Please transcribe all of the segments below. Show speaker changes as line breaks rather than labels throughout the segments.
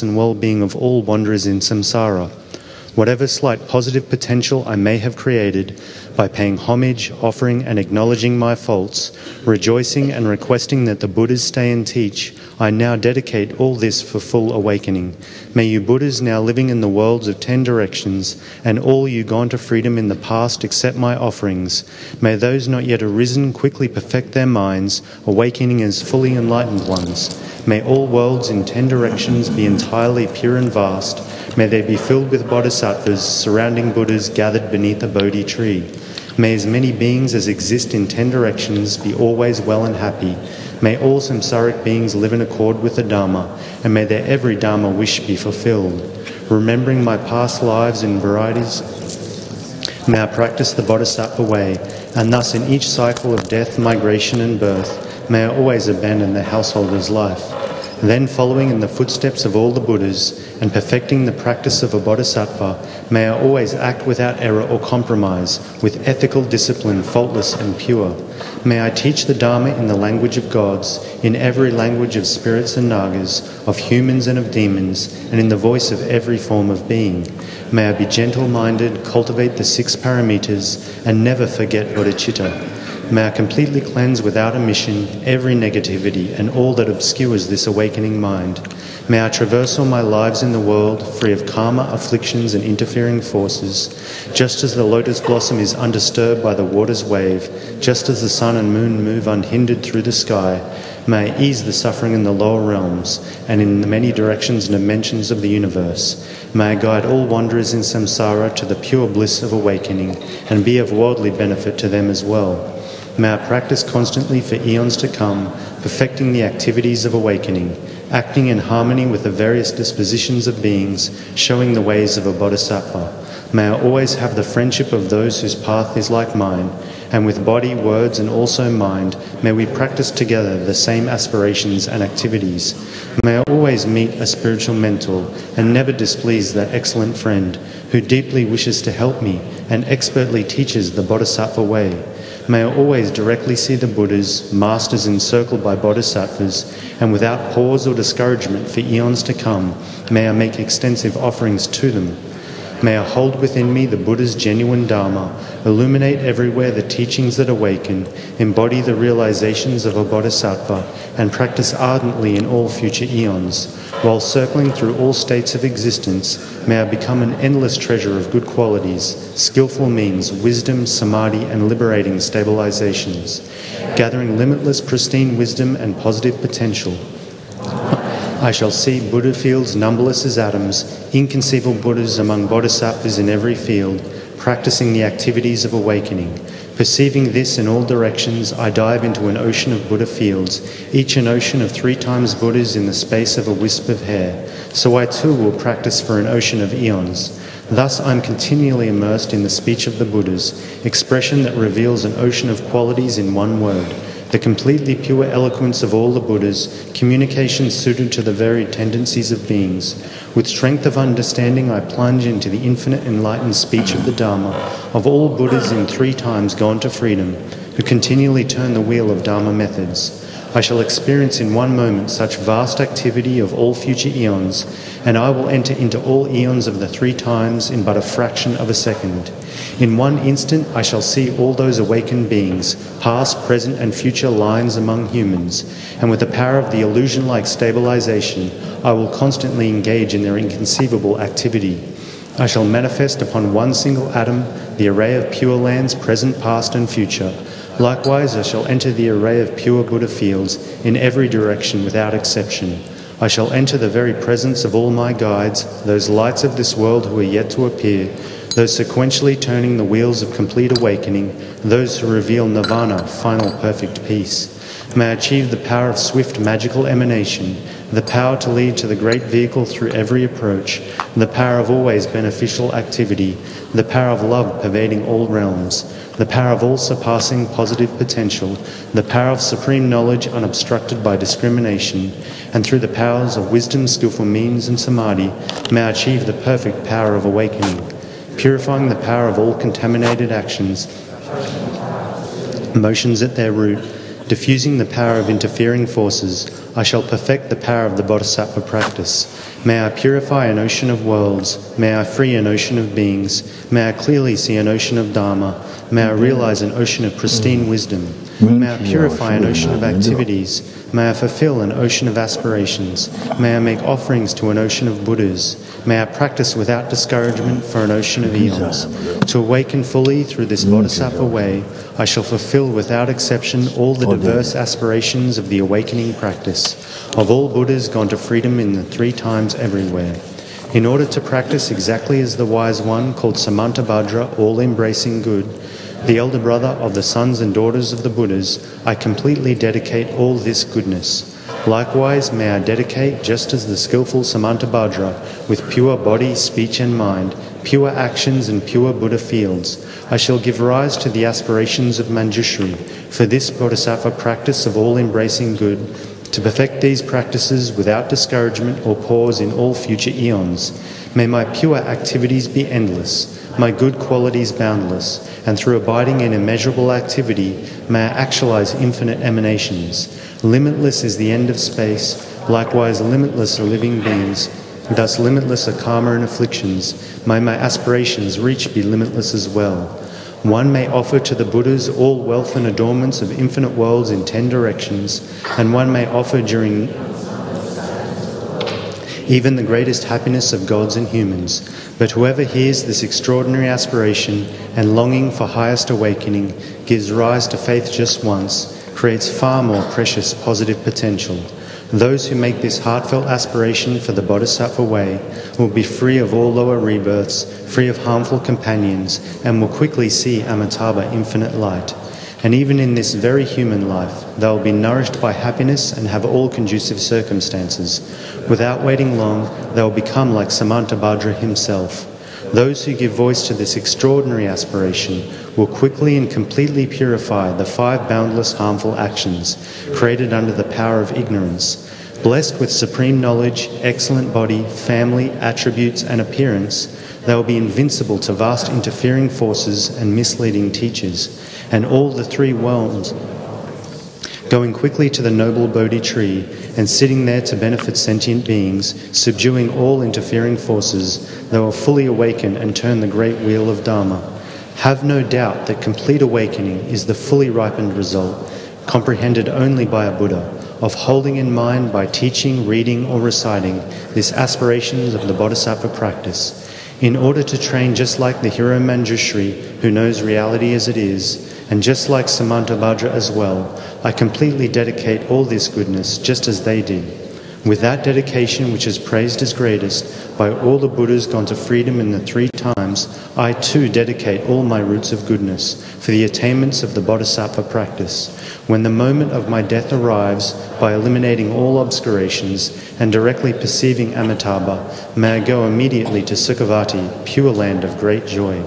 bliss and well-being of all wanderers in samsara. Whatever slight positive potential I may have created, by paying homage, offering and acknowledging my faults, rejoicing and requesting that the Buddhas stay and teach, I now dedicate all this for full awakening. May you Buddhas now living in the worlds of 10 directions, and all you gone to freedom in the past accept my offerings. May those not yet arisen quickly perfect their minds, awakening as fully enlightened ones. May all worlds in 10 directions be entirely pure and vast. May they be filled with bodhisattvas surrounding Buddhas gathered beneath a Bodhi tree. May as many beings as exist in 10 directions be always well and happy. May all samsaric beings live in accord with the Dharma, and may their every Dharma wish be fulfilled. Remembering my past lives in varieties, may I practice the Bodhisattva way, and thus in each cycle of death, migration and birth, may I always abandon the householder's life. Then, following in the footsteps of all the Buddhas and perfecting the practice of a bodhisattva, may I always act without error or compromise, with ethical discipline, faultless and pure. May I teach the Dharma in the language of gods, in every language of spirits and nagas, of humans and of demons, and in the voice of every form of being. May I be gentle-minded, cultivate the 6 paramitas, and never forget bodhicitta. May I completely cleanse without omission every negativity and all that obscures this awakening mind. May I traverse all my lives in the world free of karma, afflictions and interfering forces, just as the lotus blossom is undisturbed by the water's wave, just as the sun and moon move unhindered through the sky. May I ease the suffering in the lower realms and in the many directions and dimensions of the universe. May I guide all wanderers in samsara to the pure bliss of awakening and be of worldly benefit to them as well. May I practice constantly for eons to come, perfecting the activities of awakening, acting in harmony with the various dispositions of beings, showing the ways of a bodhisattva. May I always have the friendship of those whose path is like mine, and with body, words, and also mind, may we practice together the same aspirations and activities. May I always meet a spiritual mentor and never displease that excellent friend who deeply wishes to help me and expertly teaches the bodhisattva way. May I always directly see the Buddhas, masters encircled by bodhisattvas, and without pause or discouragement for eons to come, may I make extensive offerings to them. May I hold within me the Buddha's genuine Dharma, illuminate everywhere the teachings that awaken, embody the realizations of a bodhisattva, and practice ardently in all future eons. While circling through all states of existence, may I become an endless treasure of good qualities, skillful means, wisdom, samadhi, and liberating stabilizations, gathering limitless pristine wisdom and positive potential. I shall see Buddha fields numberless as atoms, inconceivable Buddhas among bodhisattvas in every field, practicing the activities of awakening. Perceiving this in all directions, I dive into an ocean of Buddha fields, each an ocean of 3 times Buddhas in the space of a wisp of hair. So I too will practice for an ocean of eons. Thus I am continually immersed in the speech of the Buddhas, expression that reveals an ocean of qualities in one word. The completely pure eloquence of all the Buddhas, communication suited to the varied tendencies of beings. With strength of understanding, I plunge into the infinite enlightened speech of the Dharma, of all Buddhas in 3 times gone to freedom, who continually turn the wheel of Dharma methods. I shall experience in one moment such vast activity of all future eons, and I will enter into all eons of the 3 times in but a fraction of a second. In one instant I shall see all those awakened beings, past, present and future lines among humans, and with the power of the illusion-like stabilization, I will constantly engage in their inconceivable activity. I shall manifest upon one single atom the array of pure lands, present, past and future. Likewise, I shall enter the array of pure Buddha fields in every direction without exception. I shall enter the very presence of all my guides, those lights of this world who are yet to appear, those sequentially turning the wheels of complete awakening, those who reveal nirvana, final perfect peace. May I achieve the power of swift magical emanation, the power to lead to the great vehicle through every approach, the power of always beneficial activity, the power of love pervading all realms, the power of all surpassing positive potential, the power of supreme knowledge unobstructed by discrimination, and through the powers of wisdom, skillful means and samadhi, may I achieve the perfect power of awakening, purifying the power of all contaminated actions, emotions at their root, diffusing the power of interfering forces, I shall perfect the power of the Bodhisattva practice. May I purify an ocean of worlds. May I free an ocean of beings. May I clearly see an ocean of Dharma. May I realize an ocean of pristine wisdom. May I purify an ocean of activities. May I fulfill an ocean of aspirations. May I make offerings to an ocean of Buddhas. May I practice without discouragement for an ocean of eons. To awaken fully through this Bodhisattva way, I shall fulfill without exception all the diverse aspirations of the awakening practice, of all Buddhas gone to freedom in the 3 times everywhere. In order to practice exactly as the wise one called Samantabhadra, all-embracing good, the elder brother of the sons and daughters of the Buddhas, I completely dedicate all this goodness. Likewise, may I dedicate, just as the skillful Samantabhadra, with pure body, speech and mind, pure actions and pure Buddha fields, I shall give rise to the aspirations of Manjushri, for this Bodhisattva practice of all-embracing good, to perfect these practices without discouragement or pause in all future eons. May my pure activities be endless, my good qualities boundless, and through abiding in immeasurable activity, may I actualize infinite emanations. Limitless is the end of space, likewise limitless are living beings, thus limitless are karma and afflictions. May my aspirations reach be limitless as well. One may offer to the Buddhas all wealth and adornments of infinite worlds in 10 directions, and one may offer during even the greatest happiness of gods and humans. But whoever hears this extraordinary aspiration and longing for highest awakening, gives rise to faith just once, creates far more precious positive potential. Those who make this heartfelt aspiration for the Bodhisattva way will be free of all lower rebirths, free of harmful companions, and will quickly see Amitabha infinite light. And even in this very human life, they will be nourished by happiness and have all conducive circumstances. Without waiting long, they will become like Samantabhadra himself. Those who give voice to this extraordinary aspiration will quickly and completely purify the 5 boundless harmful actions created under the power of ignorance. Blessed with supreme knowledge, excellent body, family, attributes and appearance, they will be invincible to vast interfering forces and misleading teachers, and all the 3 realms, going quickly to the noble Bodhi tree and sitting there to benefit sentient beings, subduing all interfering forces, they will fully awaken and turn the great wheel of Dharma. Have no doubt that complete awakening is the fully ripened result, comprehended only by a Buddha, of holding in mind by teaching, reading or reciting these aspirations of the Bodhisattva practice. In order to train just like the hero Manjushri, who knows reality as it is, and just like Samantabhadra as well, I completely dedicate all this goodness just as they did. With that dedication which is praised as greatest by all the Buddhas gone to freedom in the 3 times, I too dedicate all my roots of goodness for the attainments of the Bodhisattva practice. When the moment of my death arrives, by eliminating all obscurations and directly perceiving Amitabha, may I go immediately to Sukhavati, pure land of great joy.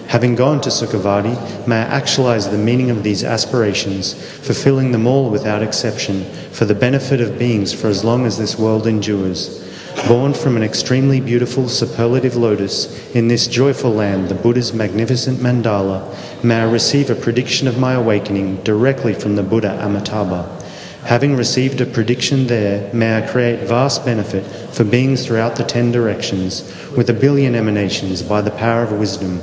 Having gone to Sukhavati, may I actualize the meaning of these aspirations, fulfilling them all without exception, for the benefit of beings for as long as this world endures. Born from an extremely beautiful superlative lotus, in this joyful land, the Buddha's magnificent mandala, may I receive a prediction of my awakening directly from the Buddha Amitabha. Having received a prediction there, may I create vast benefit for beings throughout the 10 directions, with 1 billion emanations by the power of wisdom.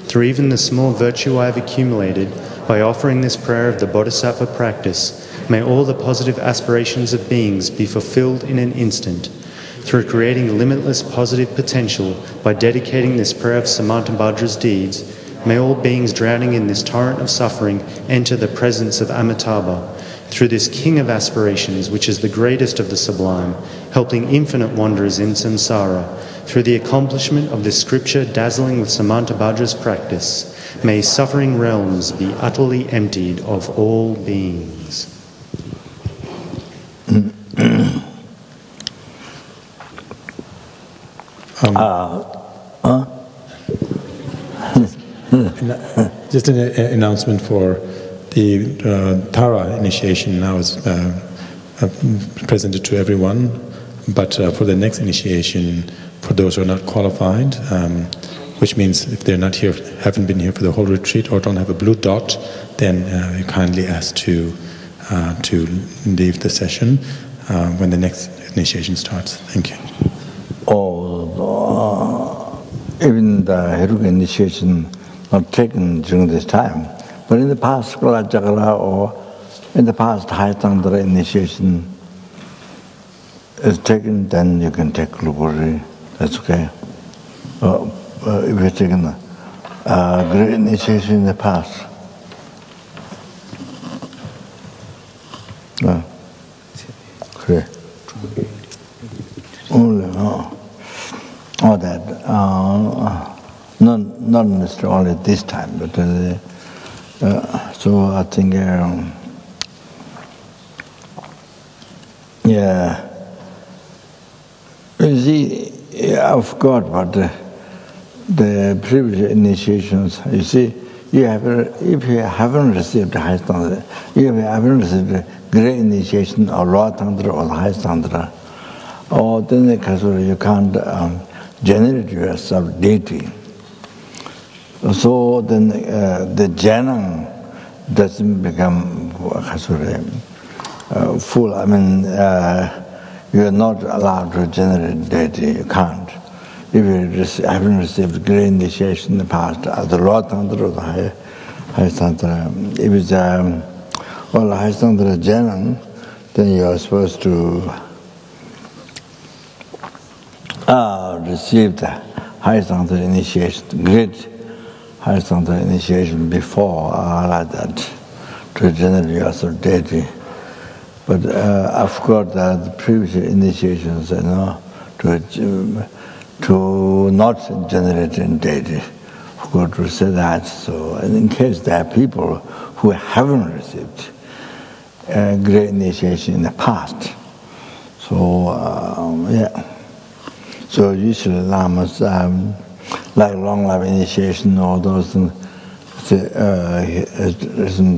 Through even the small virtue I have accumulated by offering this prayer of the Bodhisattva practice, may all the positive aspirations of beings be fulfilled in an instant. Through creating limitless positive potential by dedicating this prayer of Samantabhadra's deeds, may all beings drowning in this torrent of suffering enter the presence of Amitabha. Through this king of aspirations, which is the greatest of the sublime, helping infinite wanderers in samsara, through the accomplishment of this scripture dazzling with Samantabhadra's practice, may suffering realms be utterly emptied of all beings.
Just an announcement for the Tara initiation now is presented to everyone, but for the next initiation, for those who are not qualified, which means if they're not here, haven't been here for the whole retreat, or don't have a blue dot, then you're kindly asked to to leave the session when the next initiation starts. Thank you.
Even the Heruka initiation not taken during this time, but in the past Skala Chakra or in the past High Tantra initiation is taken, then you can take Luburi. That's okay. If you've taken a great initiation in the past. Okay. Only, that. Not necessarily this time, but so I think, yeah. You see, I forgot about the previous initiations. You see, if you haven't received the high tantra, if you haven't received the great initiation or lower tantra or the high tantra, or then you can't generate yourself deity. So then the jnana doesn't become full. I mean, you're not allowed to generate deity. You can't. If you haven't received great initiation in the past, the lower tantra or the high tantra, if it's the high tantra jnana, then you are supposed to receive the high tantra initiation, great high tantra initiation before like that, to generate yourself deity. But I forgot that the previous initiations, to not generate in deity. I forgot to say that. So in case there are people who haven't received great initiation in the past, so yeah. So usually lamas, like long life initiation, all those things,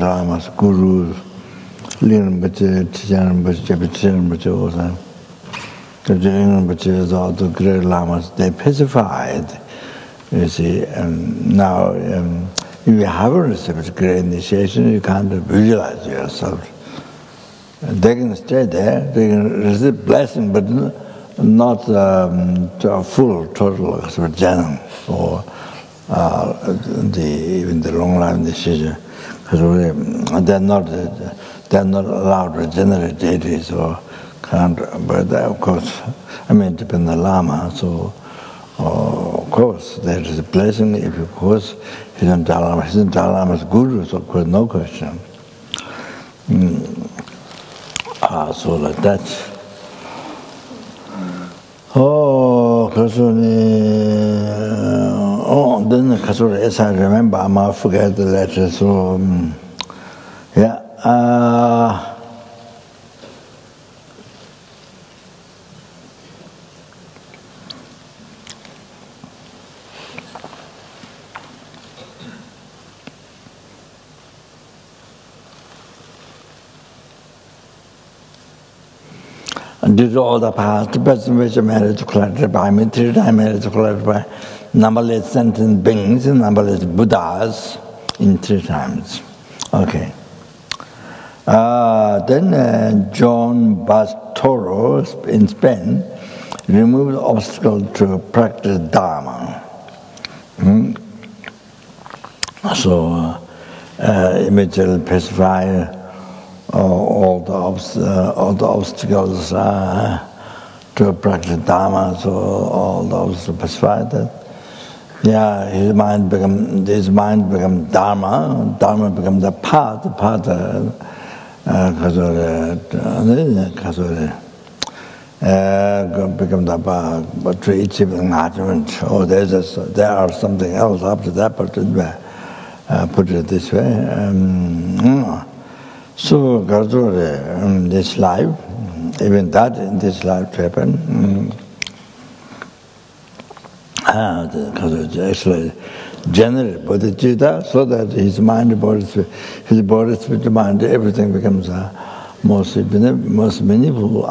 lamas, gurus, Rinpoche, Rinpoche, all the great lamas, they pacified. You see, now if you haven't received great initiation, you can't visualize yourself. They can stay there, they can receive blessing, but not a full, total jnana or even the long life initiation, because they're not allowed to generate deities or can't. But of course, I mean, it depends on the lama. So of course there is a blessing. If of course he's in Dalama's guru, so of course no question. So like that. Then as I remember, I might forget the letter, so yeah. Did all the past person which are married to clarify, 3 times married to clarify, numberless sentient beings and numberless Buddhas in 3 times. Okay. Then John Bastoro in Spain removed the obstacle to practice Dharma. So immediately pacify all the obstacles to practice Dharma, so all those pacified that. Yeah, his mind become Dharma. Dharma become the path. Become the path to achieve enlightenment. Oh, there are something else after that, but put it this way. So gradually in this life, even that in this life to happen, because actually generate bodhicitta, so that his mind, body, spirit, mind, everything becomes most meaningful,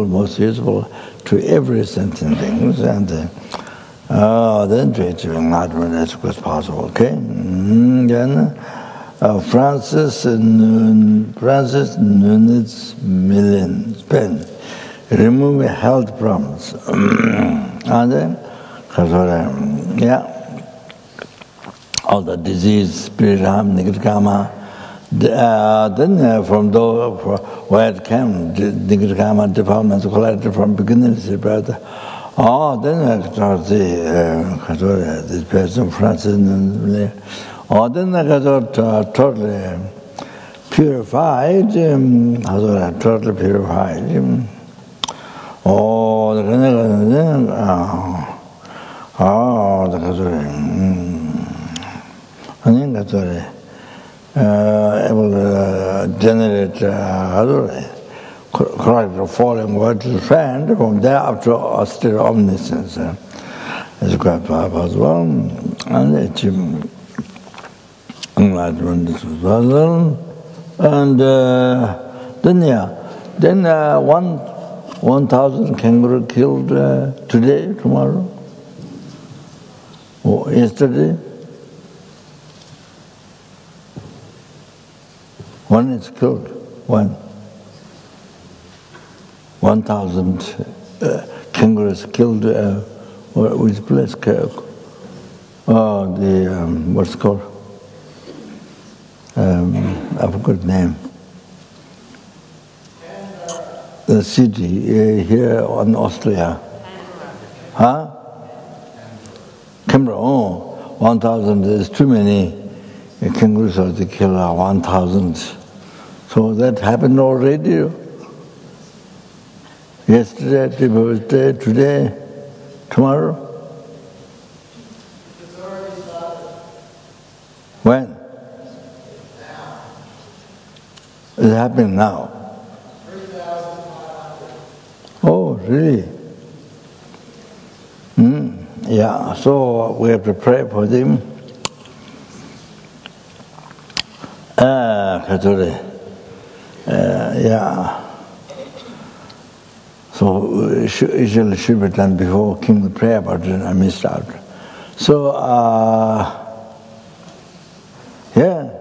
most useful to every sentient thing, and then to achieve enlightenment as quick as possible. Okay, then Francis Nunez million spent removing health problems. And then, all the disease, spirit harm, negative karma. Then from those where it came, negative karma, defilements collected from beginning, brother. Oh, then I start this person, Francis. Oh, then I got totally purified. Totally purified. Oh, able to generate correct the falling word to friend from there up to austere omniscience. It's quite powerful as well. And achieve enlightenment as well. And then 1,000 kangaroo killed today, tomorrow, or yesterday. One is killed. 1,000 kangaroos killed. Which place? What's it called? I forgot the name. The city here in Austria. Huh? Canberra. Oh, 1,000 is too many. Kangaroos are to kill 1,000. So that happened already. Yesterday, today, tomorrow. When? It's happening now. Oh, really? Yeah, so we have to pray for them. Yeah. So it should be done before King prayer, but I missed out. So then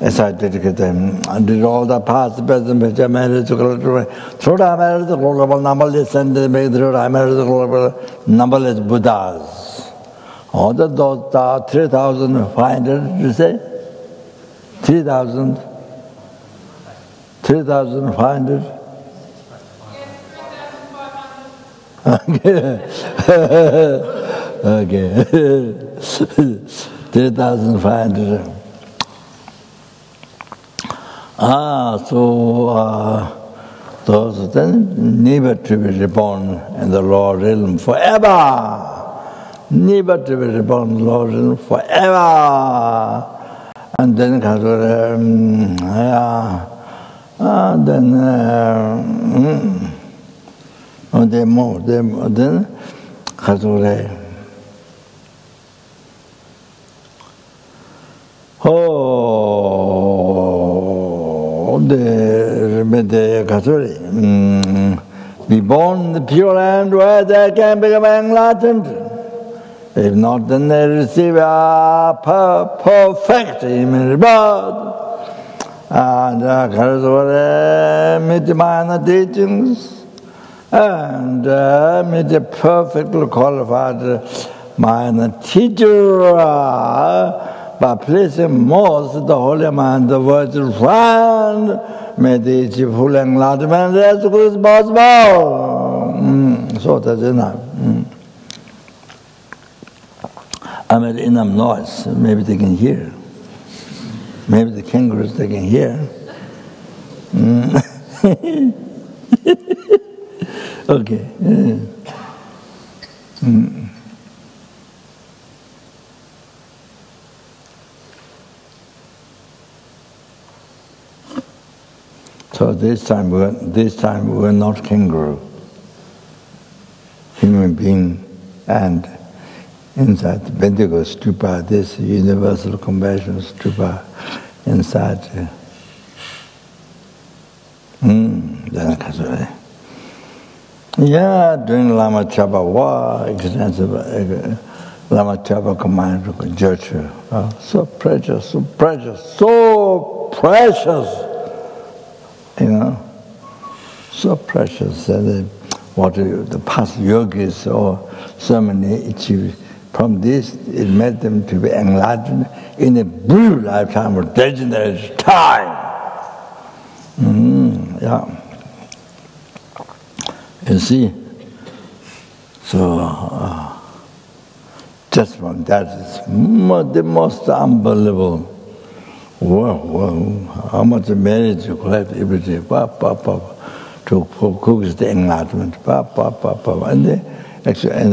as I dedicate them, I did all the past, present, future, marriage, through I married the global numberless and through I married the global numberless Buddhas. All those 3,500, you say? 3,000? 3,500? Okay. 3,500. Those then never to be reborn in the Lord realm forever. Never to be reborn in the Lord realm forever. And then they move. Then be born in the pure land where they can become enlightened. If not, then they receive a perfect human rebirth. And meet the minor teachings and meet the perfectly qualified minor teacher by placing most of the holy mind, the virtual friend, may they achieve full enlightenment as quick as possible. So that's enough. I made enough noise, maybe they can hear. Maybe the kangaroos they can hear. Okay. So this time we're not kangaroo, human being, and inside the Bendigo Stupa, this universal compassion Stupa, inside. Yeah, doing Lama Chapa extensive Lama Chapa command geshe. So precious, so precious, so precious. You know, so precious that what the past yogis or so many achieved. From this, it made them to be enlightened in a brief lifetime or degenerate time. Yeah. You see, so just one, that is the most unbelievable. Wow, how much marriage you collect every day, to focus the enlightenment, and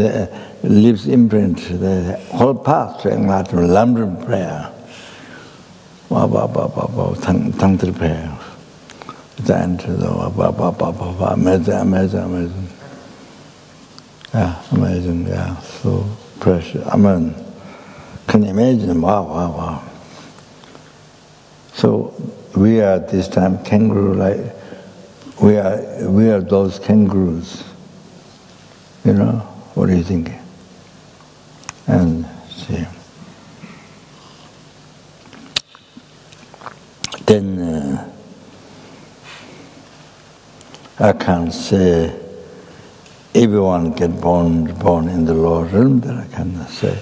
the lives imprint the whole path to enlightenment, lambda prayer, tantra prayer. Amazing. Yeah, amazing, yeah, so precious. I mean, can you imagine? Wow. So we are this time kangaroo, like we are those kangaroos. You know, what do you think? And see. Then I can't say everyone get born in the lower realm, that I cannot say.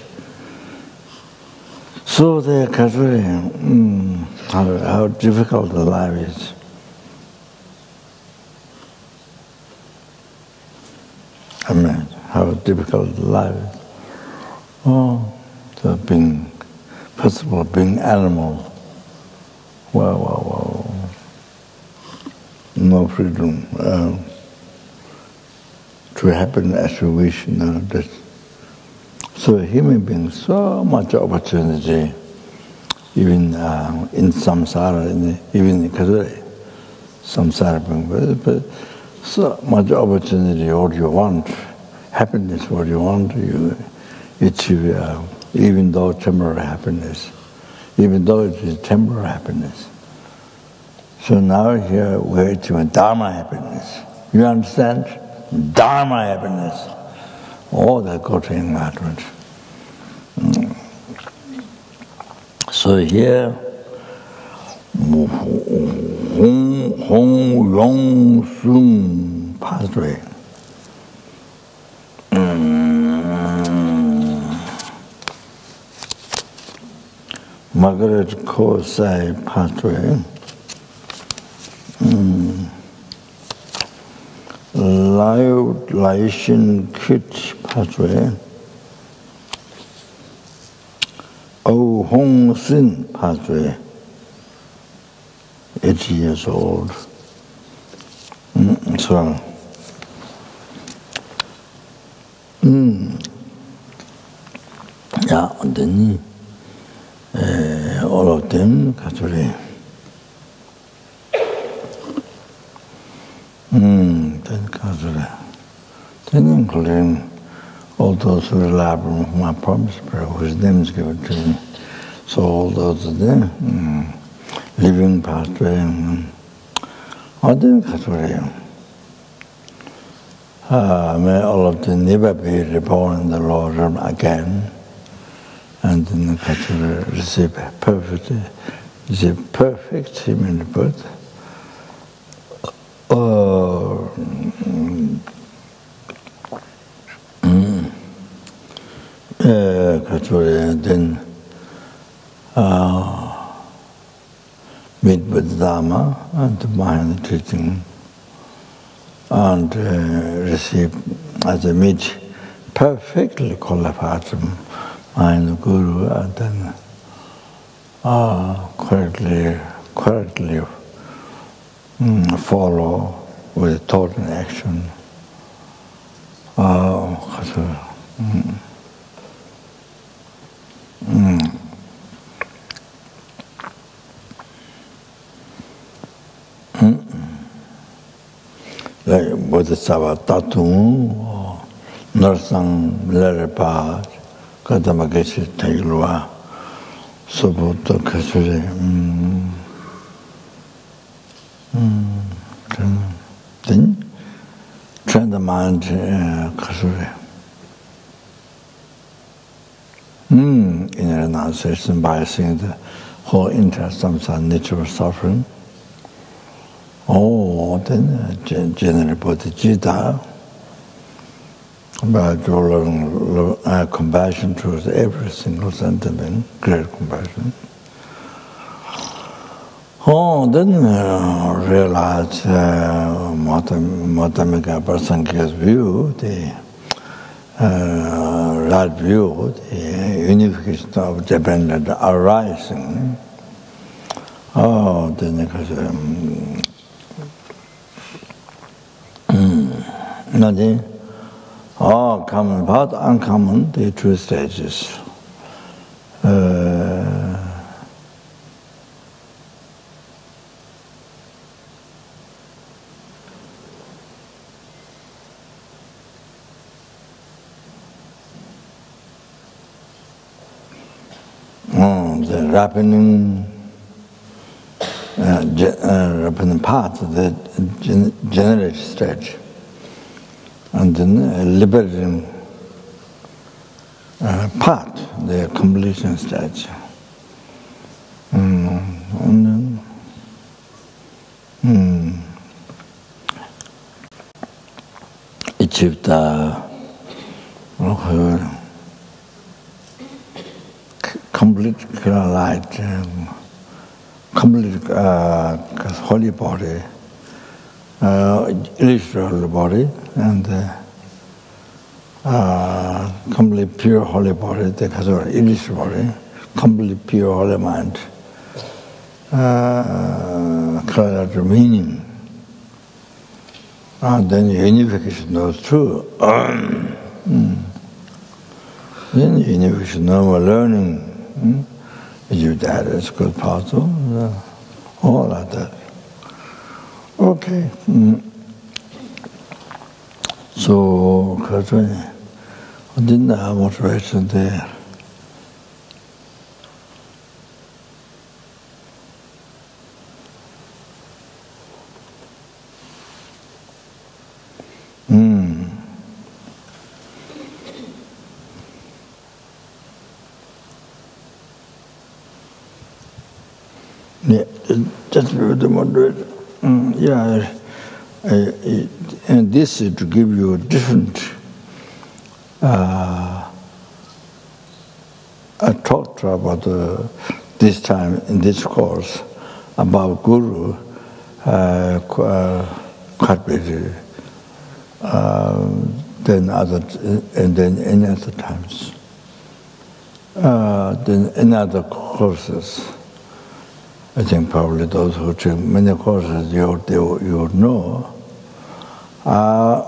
So they are considering how difficult the life is. I mean, how difficult the life is. Oh, so being, first of all, being animal. Wow. No freedom to happen as you wish. No, so human beings, so much opportunity, even in samsara, even in Kadure, samsara, but so much opportunity. What you want, happiness. What you want, you achieve. Even though temporary happiness, even though it is temporary happiness. So now here we're achieving Dharma happiness. You understand? Dharma happiness. All that go to enlightenment. So here, Hong Yong Sung pathway. Margaret Ko Sai pathway. Lai Shin Kit pathway. Oh Hong Sin pathway. 80 years old. So, yeah, and then all of them Catholic. Then Catholic. Then including all those who rely on my promise prayer, whose name is given to me. So all those are there. Living pathway. All them Catholic. May all of them never be reborn in the Lord again. And then the Catholic receive perfect human birth. Catholic then meet with Dharma and mind teaching and receive as a meet perfectly qualified mind Guru and then correctly follow with thought and action. Like Bodhisattva Tatung or Narsang Lerpa, Kadampa geshe Tailua, Sobuto Kasure. Then train the mind Kasure. renunciation by seeing the whole interest of nature of suffering. Then generally bodhicitta, by drawing compassion towards every single sentiment, great compassion. Then realize Madhyamika Prasangya's view, the right view, the unification of dependent arising. Then because nothing, common part, uncommon, the two stages. The ripening part, the generative stage, and then liberating part, the completion stage. And then achieve the complete light, complete holy body, illusory body, and complete pure holy body, the illusory body, complete pure holy mind, clarity meaning. And then unification of those two. Then unification, normal learning. You that is good possible, all like that. Okay. So, because I didn't have motivation there. Yeah, just the moderator. And this is to give you a different a talk about this time in this course about Guru quite better than any other times. Than any other courses. I think probably those who take many courses, you know. I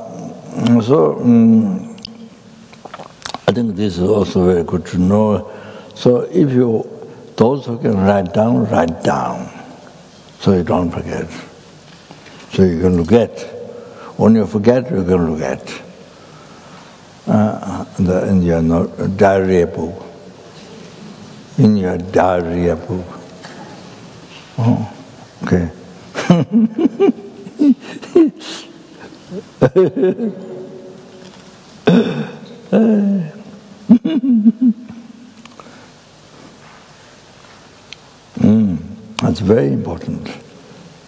think this is also very good to know. So if those who can write down, so you don't forget. So you can look at. When you forget, you can look at. In your diary book. In your diary book. Oh, okay. That's very important.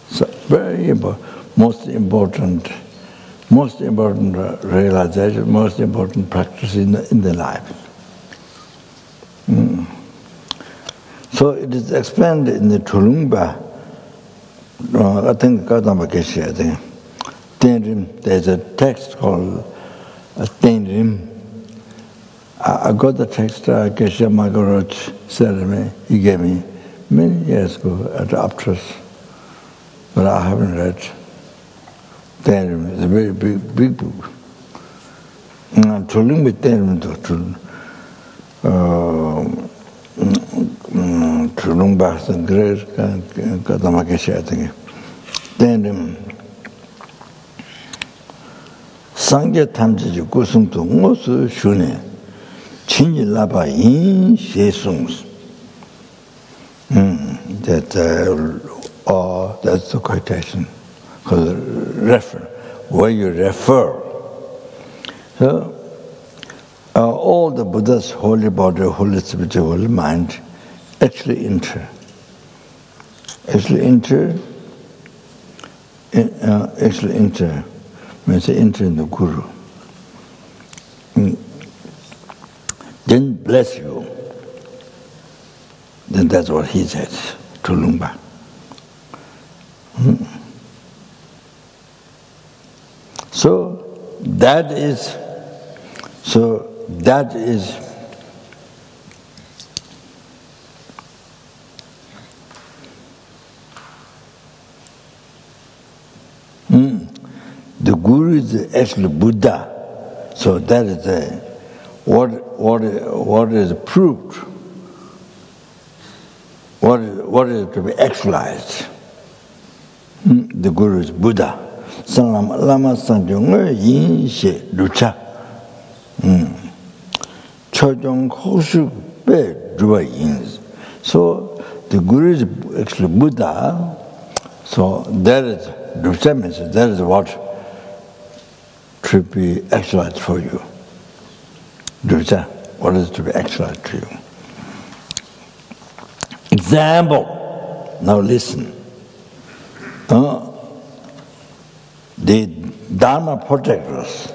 So very important. Most important realization, most important practice in the life. So it is explained in the Tolungpa, I think Kadampa geshe, I think. There's a text called Tenrim. I got the text, Geshe Magaraj said to me, he gave me many years ago at the Aptras, but I haven't read. Tenrim is a very big book. Tolungpa Tenrim Tolungpa is a great Kadampa geshe, I think. Tenrim. Sangye tamji kusungtu ngosu shune chinji laba yin she sungs. That's the quotation. Because where you refer. So, all the Buddha's holy body, holy spirit, holy mind actually enter. Actually enter means enter in the Guru. Then bless you. Then that's what he said, Tolungpa. So that is the Guru is actually Buddha. So that is what is proved. What is to be actualized? The Guru is Buddha. Lama Sanjung Yin She Lucha. Chojong Hoshu Be Ruba Yin. So the Guru is actually Buddha. So that is Lucha means that is what to be actualized for you. Lucha, what is to be actualized to you? Example. Now listen. The Dharma protectors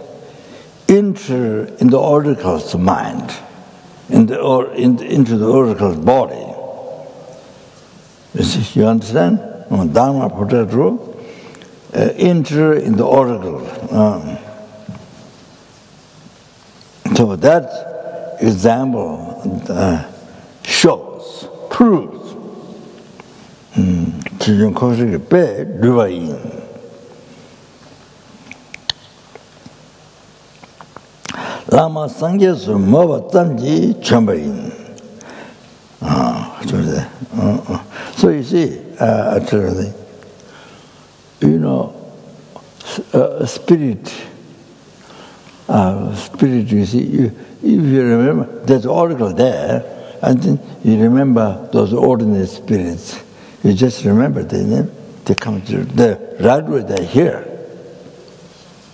enter in the oracle's mind, into the oracle's body. You understand? Dharma protector enter in the oracle. So that example shows, proves. Lama Sangyesu Mova Tsamji Chambayin. So you see, actually, spirit, you see, if you remember, there's oracle there, and then you remember those ordinary spirits. You just remember them, they come to the right way they're here,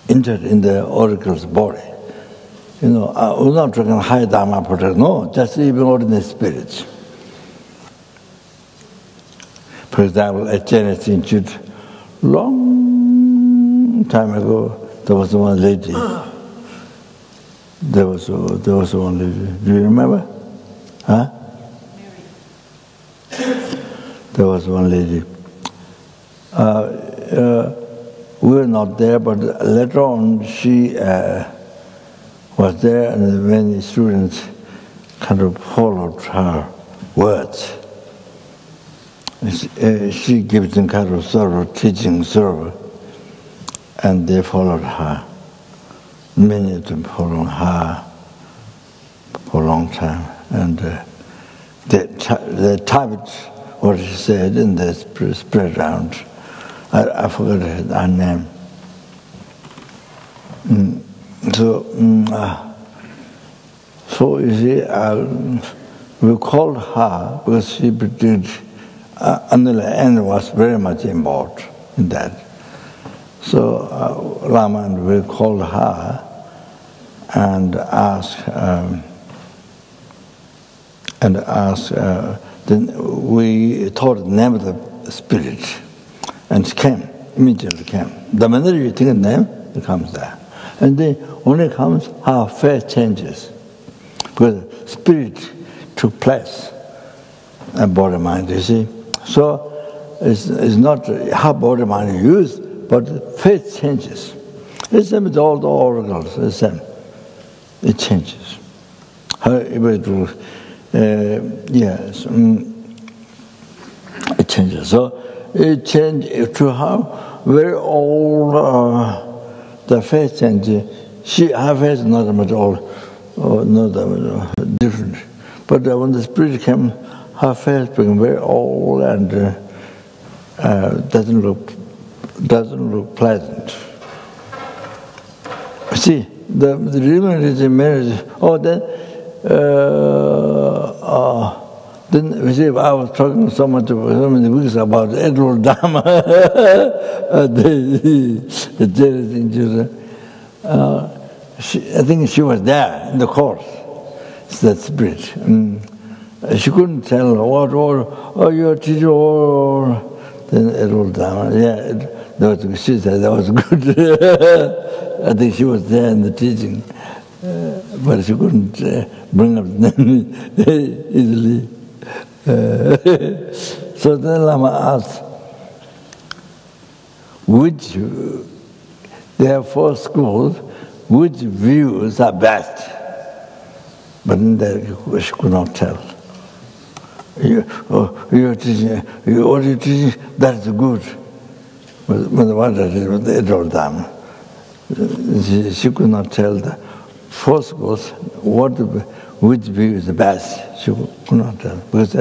entered in the oracle's body. We're not talking high Dharma protect, no, just even ordinary spirits. For example, at Chinese Institute, long time ago, there was one lady. There was one lady. Do you remember? Huh? There was one lady. We were not there, but later on she was there, and many students kind of followed her words. She gives them kind of sort of teaching server, and they followed her. Many of them followed her for a long time, and they typed what she said, and they spread around. I forgot her name. So you see, we called her because she did. Anil was very much involved in that. So Lama we called her and asked. Then we told the name of the spirit, and she came, immediately came. The minute you think of the name, it comes there. And then when it comes, her face changes. Because spirit took place, and body mind, you see. So it's not how body mind used, but face changes. It's the same with all the oracles, it's the same. It changes. How able to yes, it changes. So it changes to how very old the face changes. Her face is not that much old, not that much different. But when the spirit came, her face became very old and doesn't look pleasant. See, the reason is in marriage. Then we see, I was talking so many weeks about Edward Dharma, the I think she was there in the course. it's the spirit. She couldn't tell what, your teacher, then it all down. She said that was good. I think she was there in the teaching, but she couldn't bring up the name easily. So then Lama asked, there are 4 schools, which views are best? But in that she could not tell. You're teaching, what you're teaching, that's good. But what it all down. She could not tell the 4 schools which view is the best. She could not tell because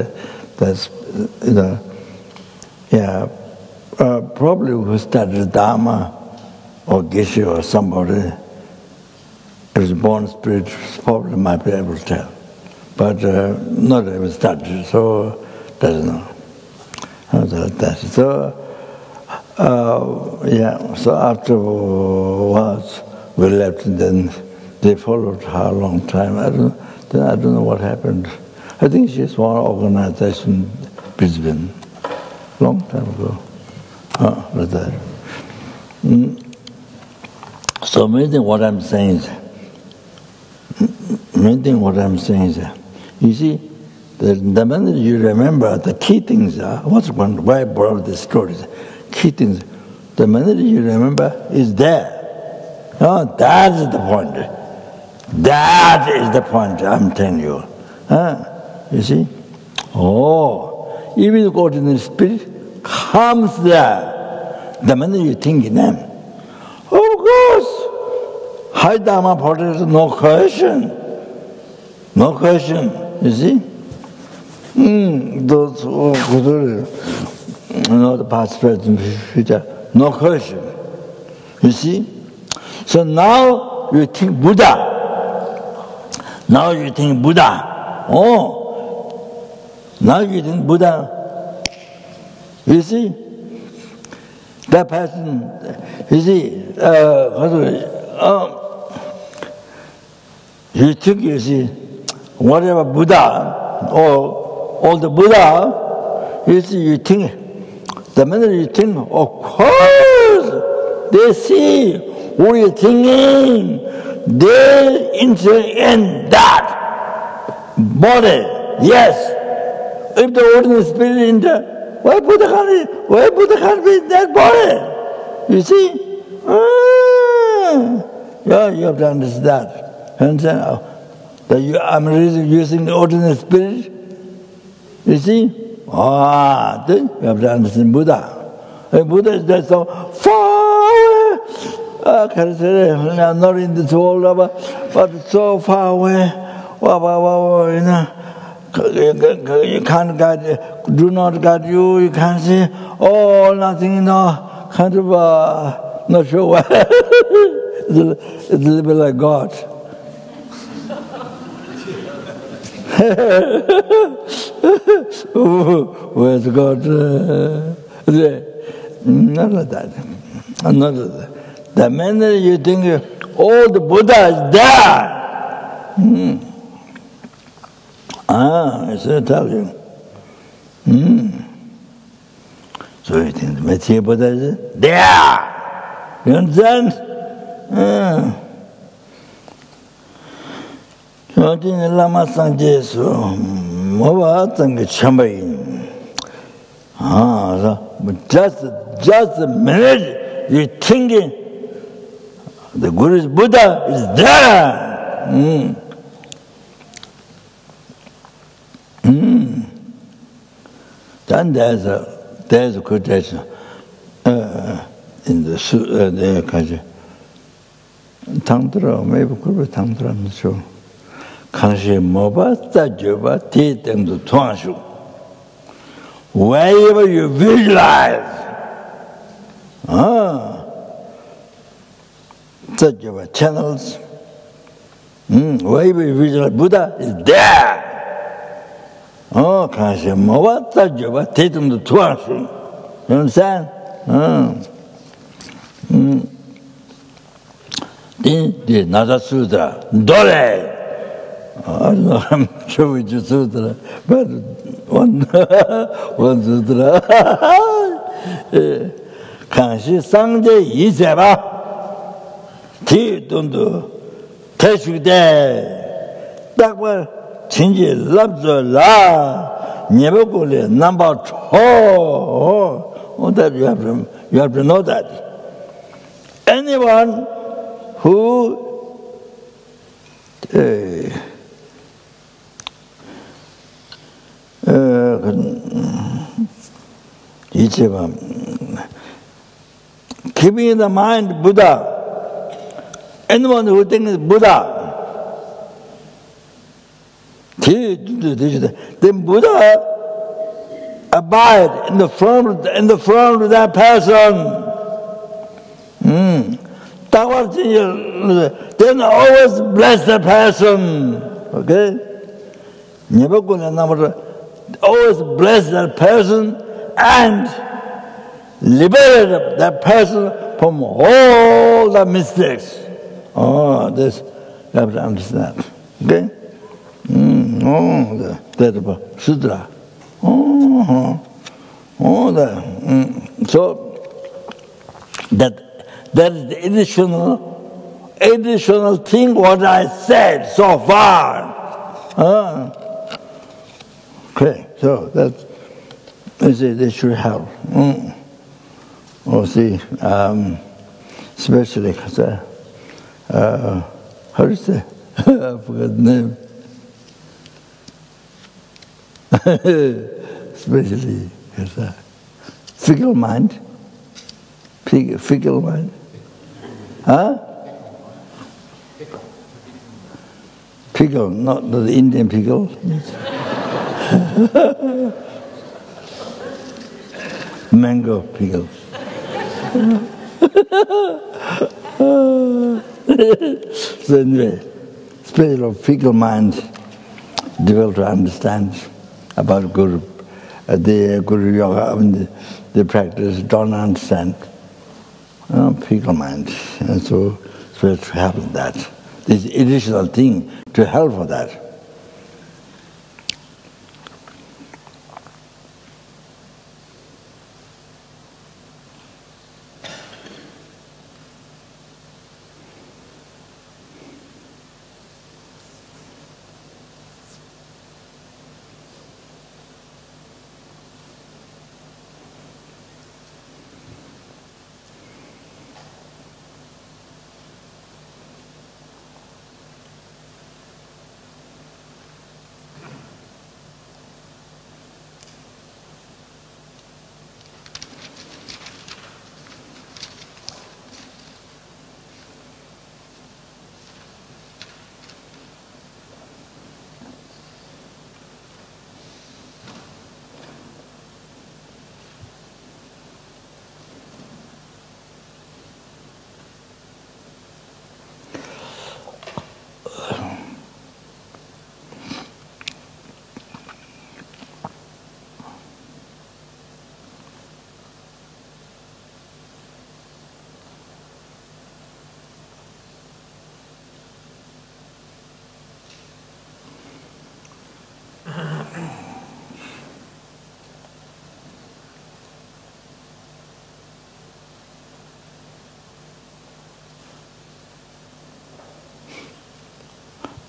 that's probably who studied Dharma or geshe or somebody, if it's born spirit, probably might be able to tell, but not able to study, so doesn't know. So afterwards we left, and then they followed her a long time. I don't know what happened. I think she's one organization, Brisbane, long time ago. Like that. So mainly what I'm saying is, you see, the minute you remember the key things are, why I brought this story, key things, the minute you remember is there. That is the point. That is the point, I'm telling you. You see? Even the ordinary spirit comes there. The minute you think in them. Of course, high Dharma practice, no question. No question, you see? Those who know the past, present, future, no question. You see? So now you think Buddha. Now you think Buddha. Now you think Buddha. You see? That person, you see, you think, you see, whatever Buddha, or all the Buddha, you see, you think, the minute you think, of course, they see what you're thinking, they enter in that body, yes. If the ordinary spirit enter, why Buddha can't be in that body? You see? You have to understand that. Understand? I'm really using the ordinary spirit. You see? Then you have to understand Buddha. And Buddha is there so far away. Not in this world, but so far away. You can't guide, do not guide you, you can't see, nothing, kind of, not sure why. It's a little bit like God. Where's God? Not like that. Not like that. The minute you think, the Buddha is there. I should tell you. So you think the material Buddha is there? You understand? Lama Sanjesu, Mova Tanga Chambain. Just a minute, you're thinking the Guru's Buddha is there. Then there's a quotation in the Kaji. Tangdra, maybe could be Tangdra, I'm not sure. Kanshi Moba, Tajuba, Titem to Tuanshu. Wherever you visualize, Tajuba channels, wherever you visualize, Buddha is there. Kanshi Moba, Tajuba, Titem to Tuanshu. You understand? The Nada Sutra, Dole. I don't know, I'm sure which sutra, but one sutra. Kanshi sangje yiseba, ti dundu, teshukde, dakwa chinji labzo la, nyebakule number 2. Oh, that you have to know that. Anyone who keeping in the mind Buddha, anyone who thinks Buddha, then Buddha abide in the front of that person. Then always bless the person. Okay? Always bless that person and liberate that person from all the mistakes. Oh, this you have to understand. Okay? That sutra. So that is the additional thing what I said so far. Okay, so that they should help. See, especially because how do you say? I forgot the name. Especially because fickle mind. Fickle mind. Huh? Pickle, not the Indian pickle. Mango pickle. So anyway, special fickle mind, difficult to understand about Guru. The Guru Yoga, the practice don't understand. Fickle mind. And so to help with that. This additional thing to help for that.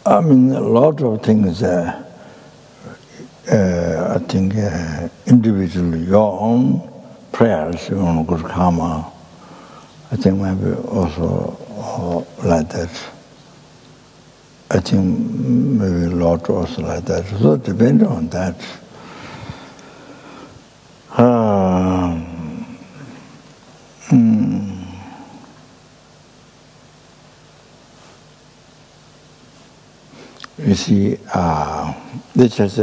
I mean, a lot of things, I think, individually, your own prayers, your own good karma, I think maybe also like that. I think maybe a lot also like that. So it depends on that. You see, they just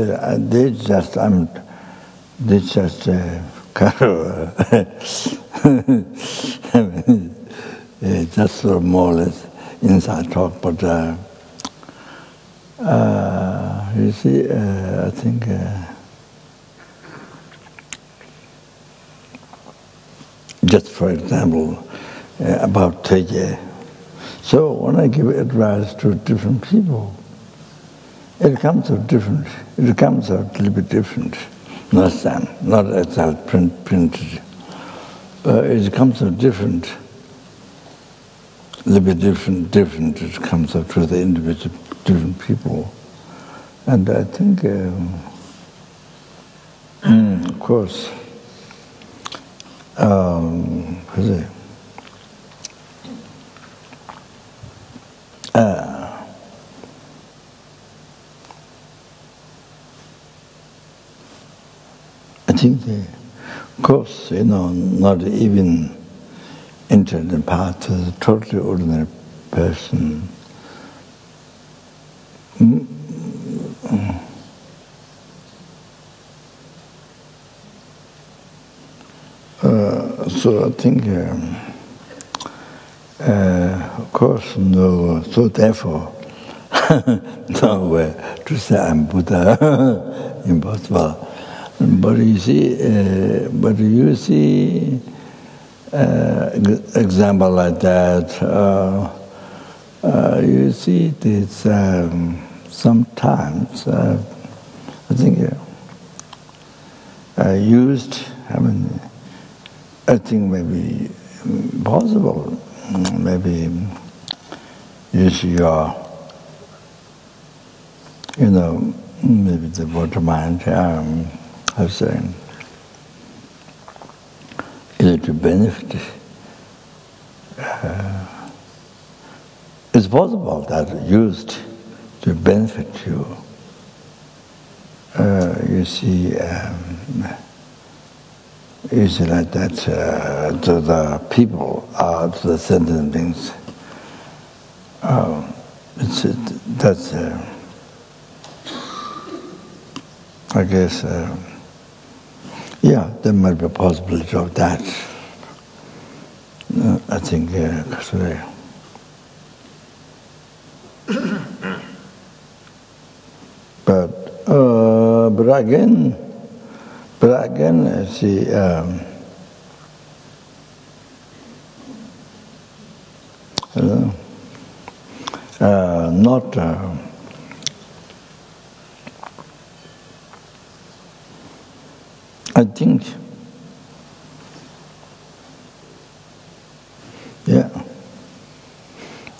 just sort of more or less inside talk, but you see, I think just for example, about Teje. So when I give advice to different people, It comes out different. It comes out a little bit different. Not exactly printed. It comes out different. A little bit different. It comes out to the individual, different people. And I think, of course, I think, of course, not even entered the path to the totally ordinary person. So I think, of course, no. So therefore, no way to say I'm Buddha, impossible. But you see, example like that. You see, this sometimes I think used. I think maybe possible. Maybe use your, maybe the water mind. I'm saying, either to benefit. It's possible that used to benefit you. You see like that to the people, to the sentient beings. That's I guess. Yeah, there might be a possibility of that. I think, but again, I see. Not. I think,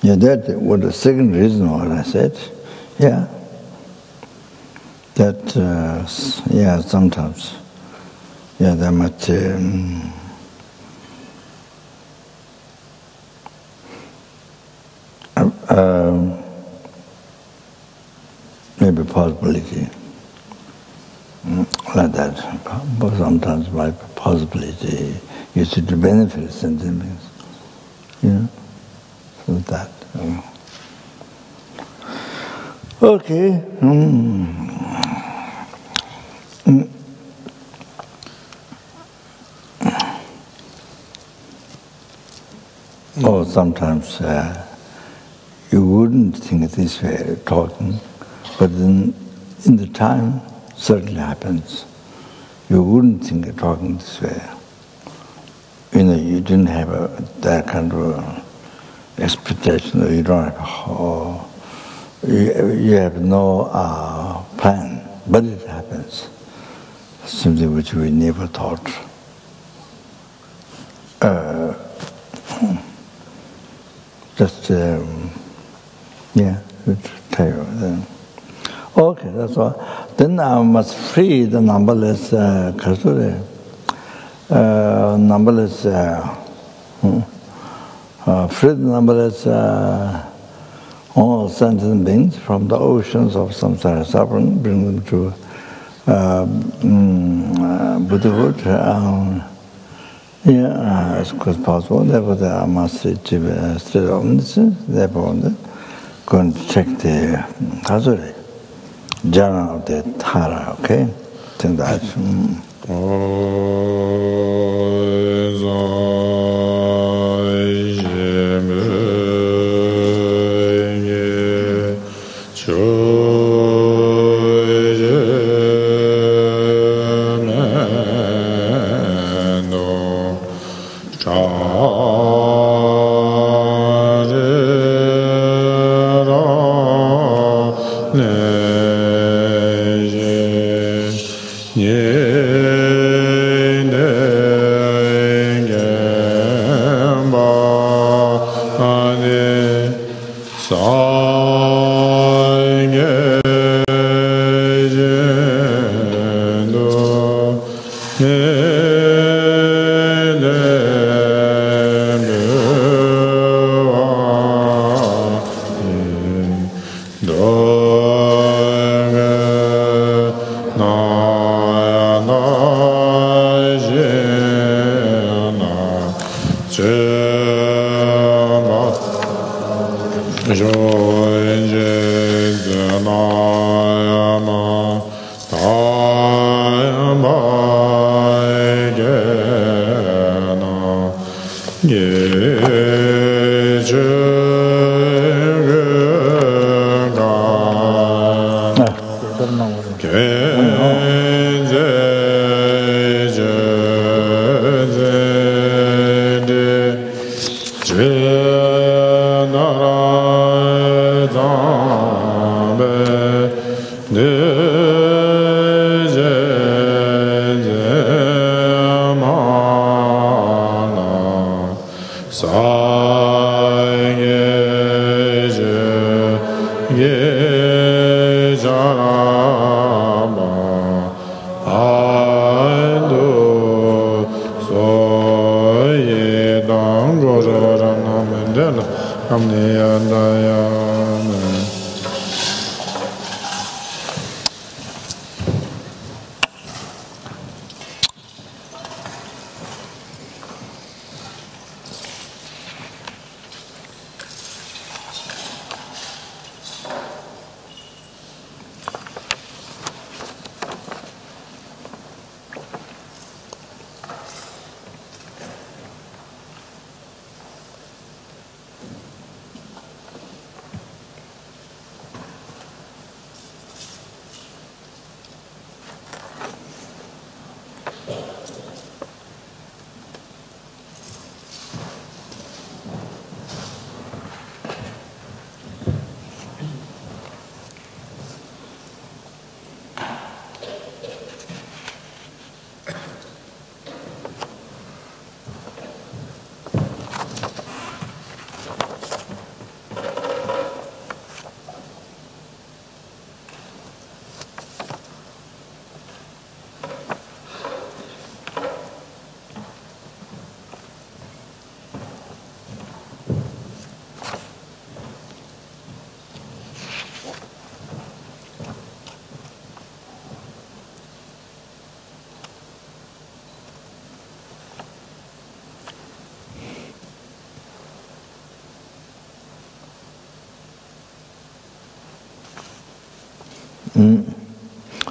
that was the second reason what I said. That sometimes, they might maybe possibility. Like that, but sometimes by possibility you see the benefits and things, so that. Okay. Or sometimes you wouldn't think this way talking, but then in the time certainly happens. You wouldn't think of talking this way. You didn't have that kind of expectation, or you don't have, you have no plan, but it happens. Something which we never thought. Just, to tell you then. Okay, that's all. Then I must free the numberless kasure, numberless, free the numberless all sentient beings from the oceans of samsara suffering, bring them to Buddhahood. As quick as possible. Therefore, I must achieve state of omniscience. Therefore, go and check the kasure. Journal of the Tara, okay? Think that.
Ne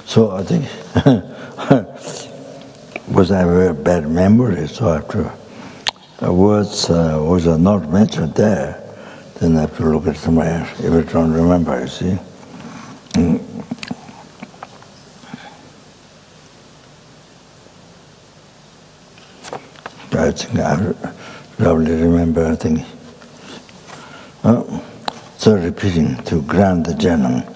So I think, because I have a very bad memory, so after words which are not mentioned there, then I have to look at somewhere else, if I don't remember, you see. I think I probably remember, I think. So repeating to grant the Janam.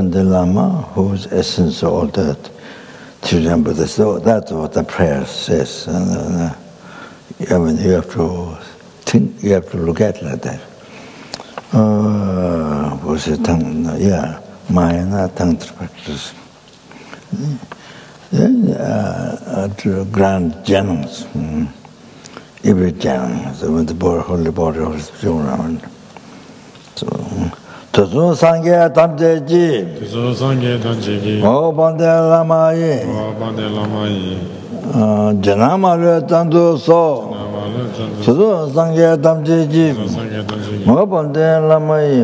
The Lama, whose essence all that, to remember this. So that's what the prayer says. And, I mean, you have to think, you have to look at it like that. Was it yeah, Mayana Tantra practice. Grand Janams, every Janam, so when the holy body was around. So, Tuzu Sangye Tamjeji, O Bande Lamayi, Janama Le Tandu So, Tuzu Sangye Tamjeji, O Bande Lamayi,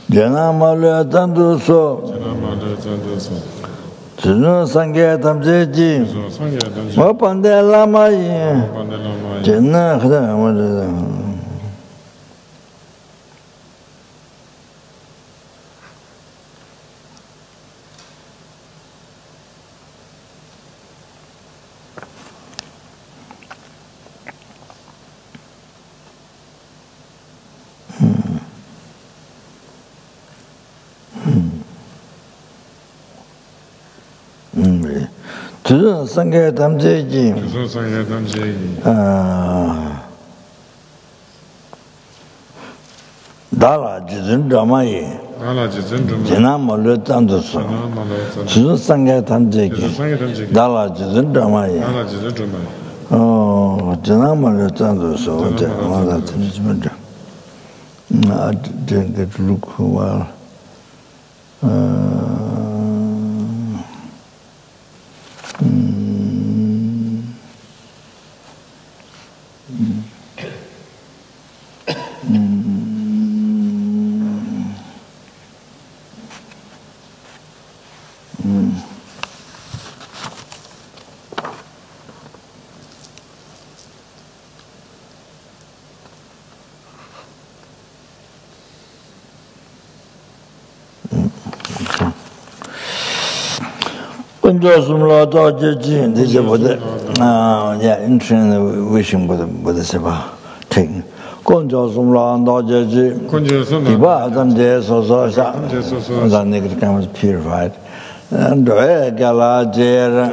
Janama Le Tandu So, Tuzu Sangye Tamjeji, O Bande Lamayi, Janna Khada. 두선 상계 담제지.
두선 상계 담제지.
달라 지진 드라마이.
달라 지진 드라마.
지나말로 짠도서. 두선 상계 담제지. 달라 지진 드라마이.
달라 지진 드라마.
지나말로 짠도서. 어제 맞아 들으시면 돼. I didn't look well. Kunjosumla dajeji deje bode intern wishing bode seba take kunjosumla dajeji diba damje soso sha that negative karma is purified and gala jera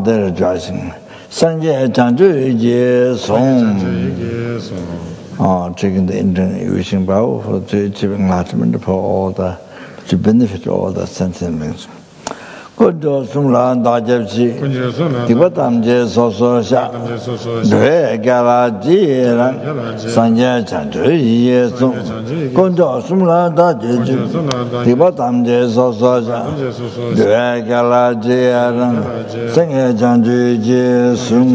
they're rejoicing sanje chanju je song taking the intern wishing bow for to achieve enlightenment for all the to benefit all the sentiments. Kunjo sumla dajebsi dibatamje soso sha dwe gala jira sanje chanju yesu kunjo sumla dajeji dibatamje soso sha dwe gala jira sanje chanju yesu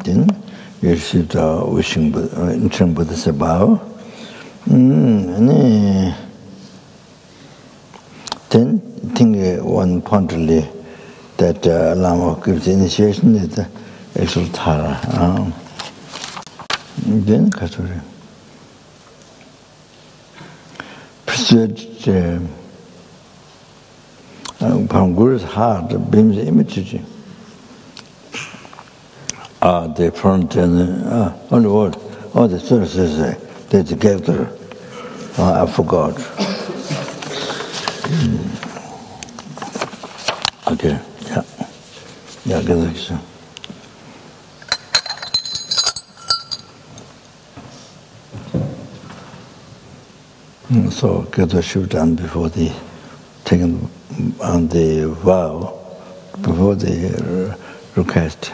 then you should wishing in terms of this about then think one pointedly that Lama gives initiation is the actual Tara then Katuri pursued Panguru's heart beams imagery. The front and only word. The sources they together. I forgot. Okay, yeah, good. So get the shoot done before the taken on the vow, before the request.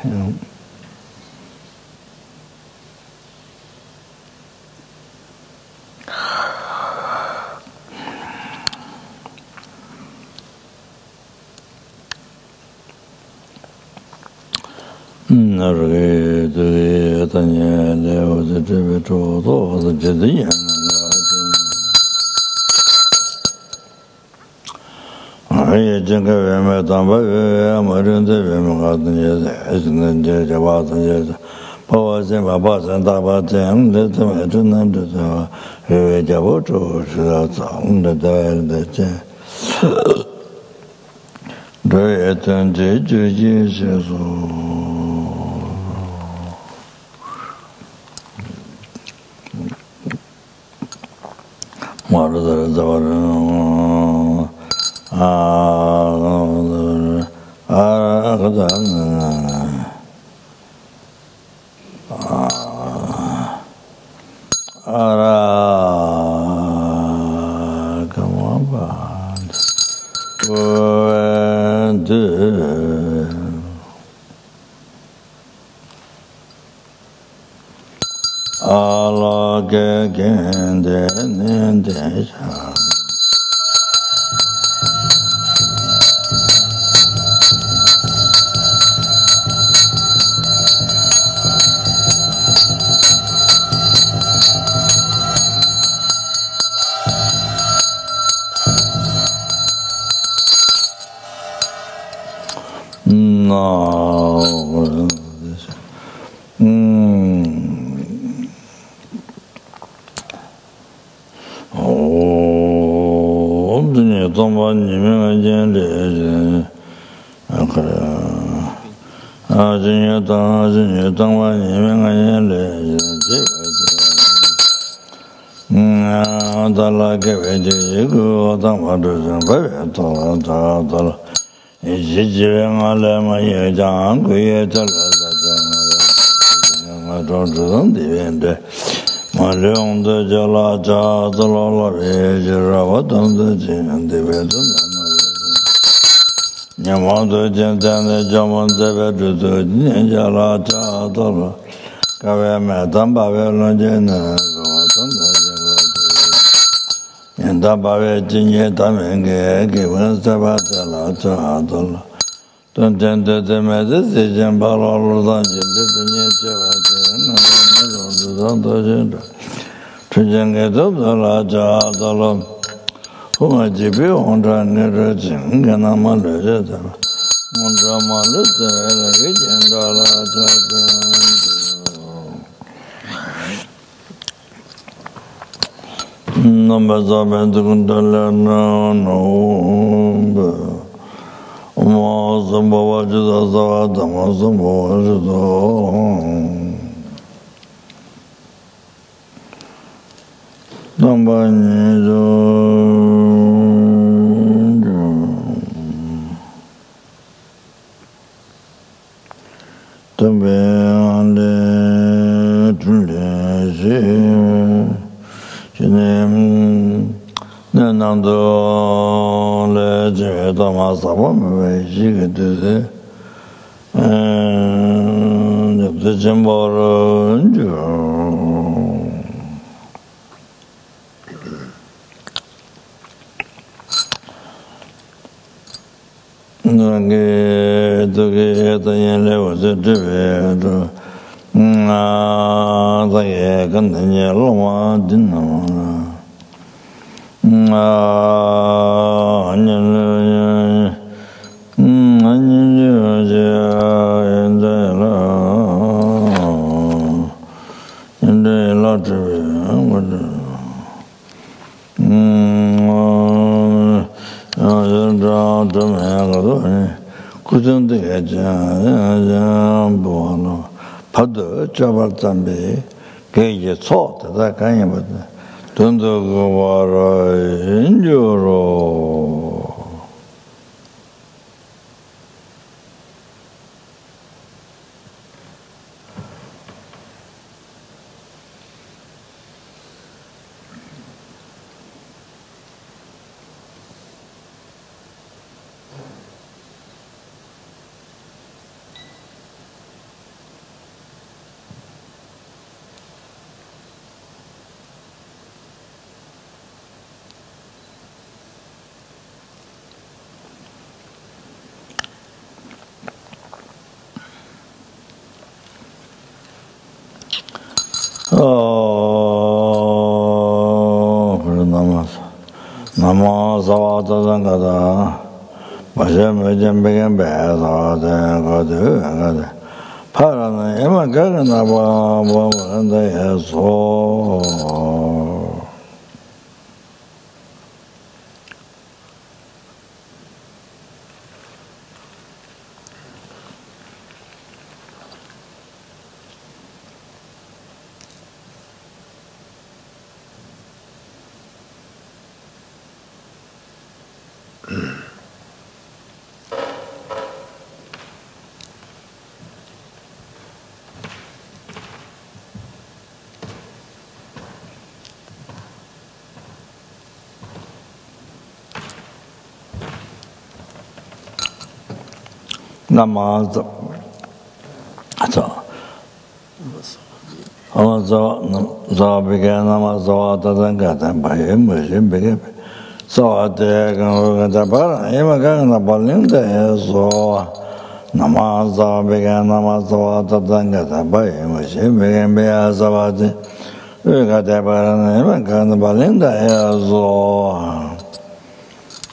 Namaz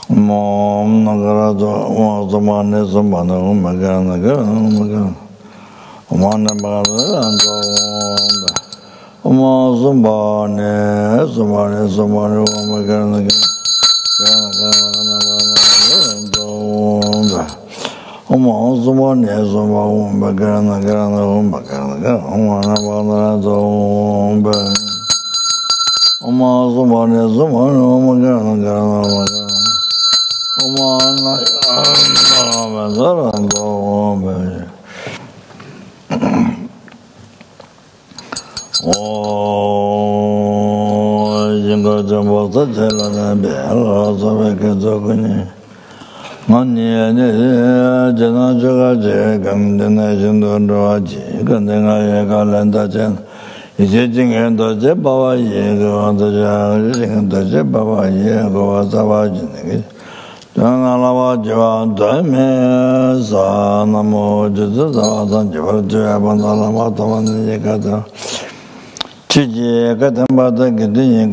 Mom Nagarado was the one is the one who began again. One about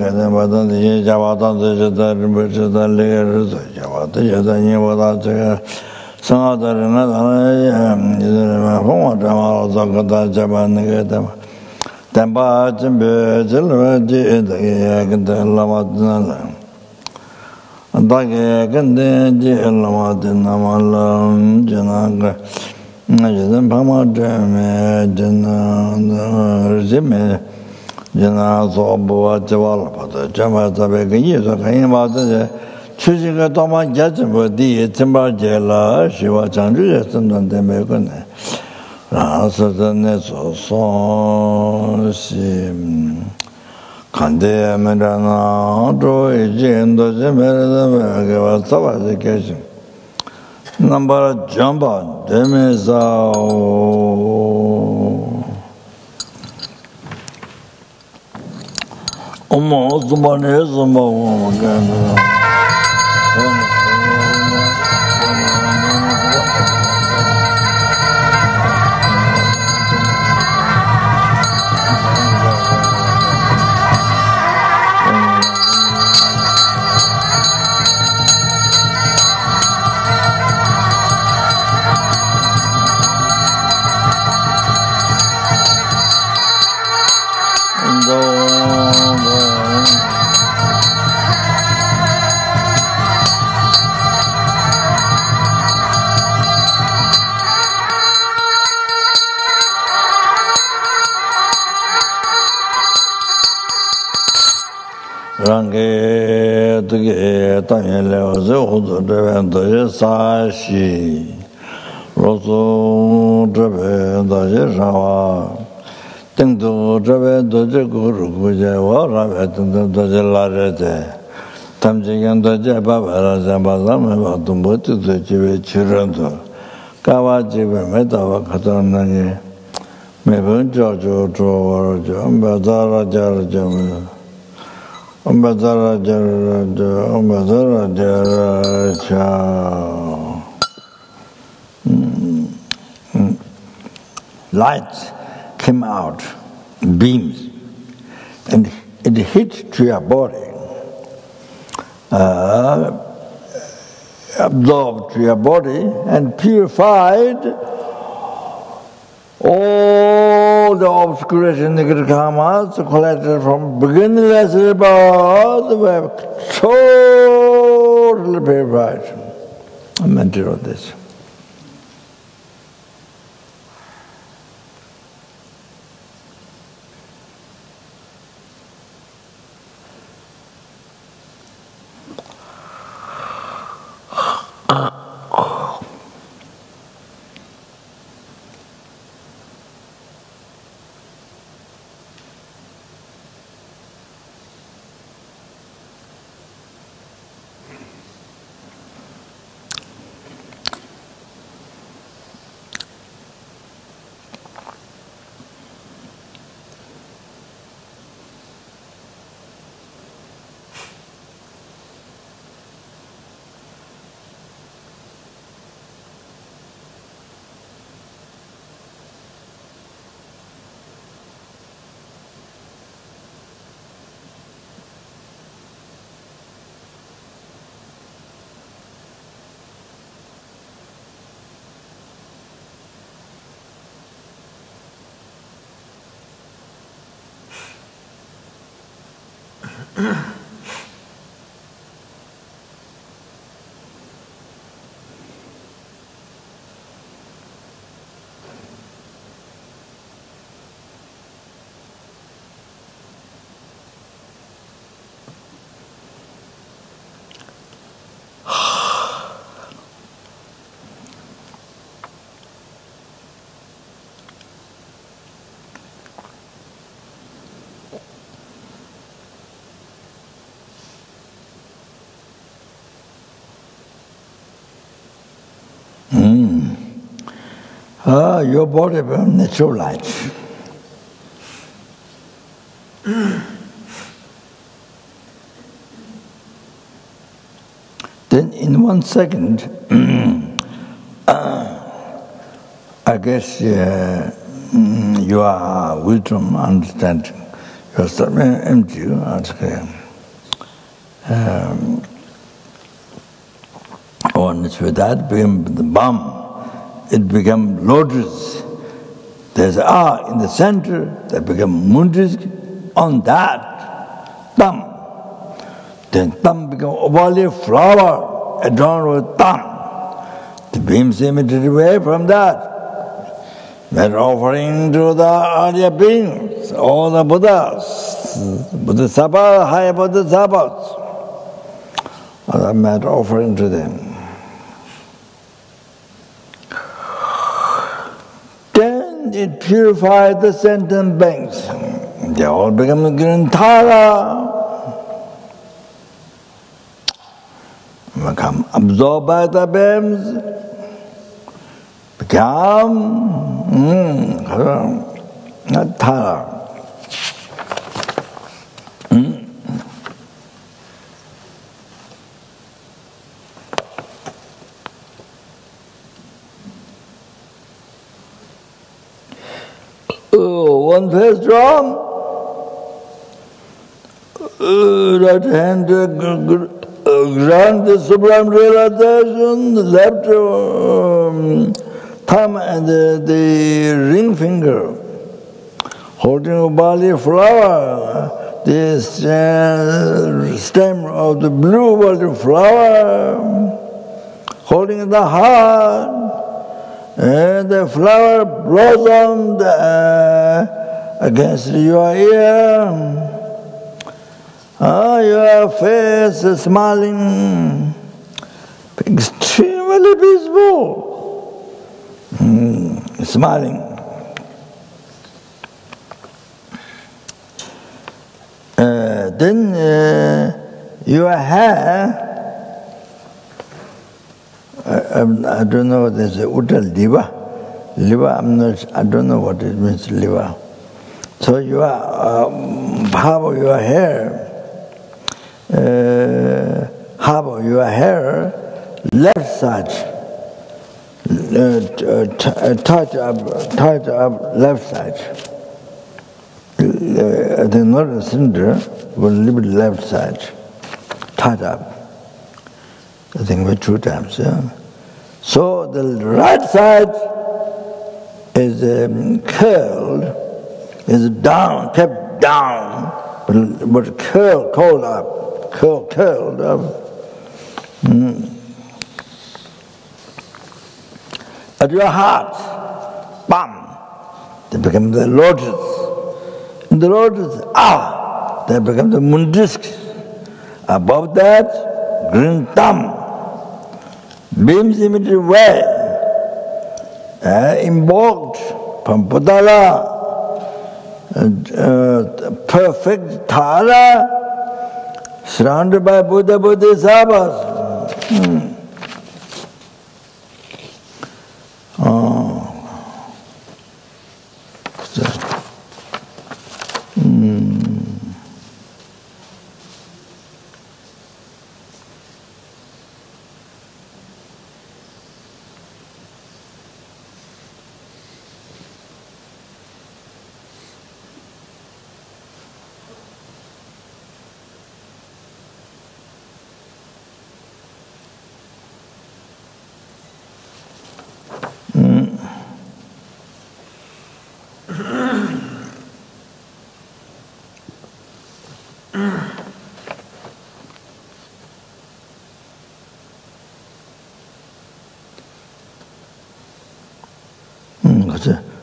Kadampa Kadampa Rinpoche Jana so bua jawala pada jama tabe ganyi so kanyi ma tse chuji ka toma jachimbo di tsimba jela shiwa changju ya tsimdan tenme kune rasa tene so son si kante mirana to iji endo jimere teme kewa tsawa si keshin nambara jamba teme sao Omo zumane zumawo magana. Rangi tuki tangi leo zi hudu dreven doji sashi rosu dreven doji shawa tingdu dreven doji guru kuje wa rabe tingdu doji larete tamjigen doji babara zemba zame wa tumbo titu jive chirandu kawa jive metawa katan nangi mebun jojo chowaro jo mbazara jara jamu Light came out, beams, and it hit to your body, absorbed to your body, and purified all the obscuration, negative karmas collected from beginningless rebirth were totally purified. I meant to write this. Your body becomes natural light. Then in 1 second, I guess your wisdom, understanding, your stomach empty. Once with that became the bomb. It became lotus. There's in the center that became mundis. On that thumb, then thumb became ovally flower adorned with thumb. The beams emitted away from that. They're offering to the earlier beings, all the Buddhas, Bodhisattvas, high Bodhisattvas. That meant offering to them. Then it purified the sentient beings. They all become green Tara. Become absorbed by the beams. Become Tara. One face drum, right hand grant the sublime realization, the left thumb and the ring finger, holding a barley flower, the stem of the blue barley flower, holding the heart. And the flower blossomed against your ear. Your face is smiling, extremely peaceful. Smiling. Then your hair. I don't know. There's a uta liver. Liver. I don't know what it means. Liver. So your half of your hair, left side, tied up left side. I think not the center, but a little bit left side, tied up. I think we're 2 times, yeah. So the right side is curled, is down, kept down, but curled up. At your heart, bam, they become the lotus. In the lotus, they become the mundisk. Above that, green thumb. Beams emitted way, invoked from Buddha, perfect Tara, surrounded by Buddha Bodhisattvas.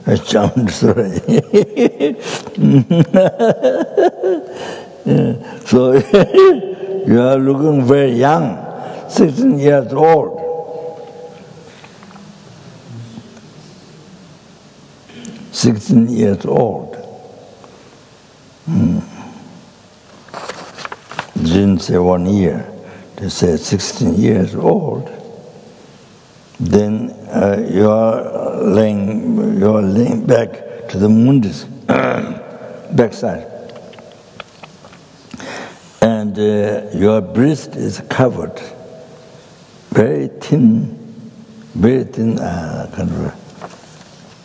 A charmed story. So you are looking very young, 16 years old. 16 years old. Didn't say 1 year, they said 16 years old. Then you are laying back to the mundus backside, and your breast is covered, very thin kind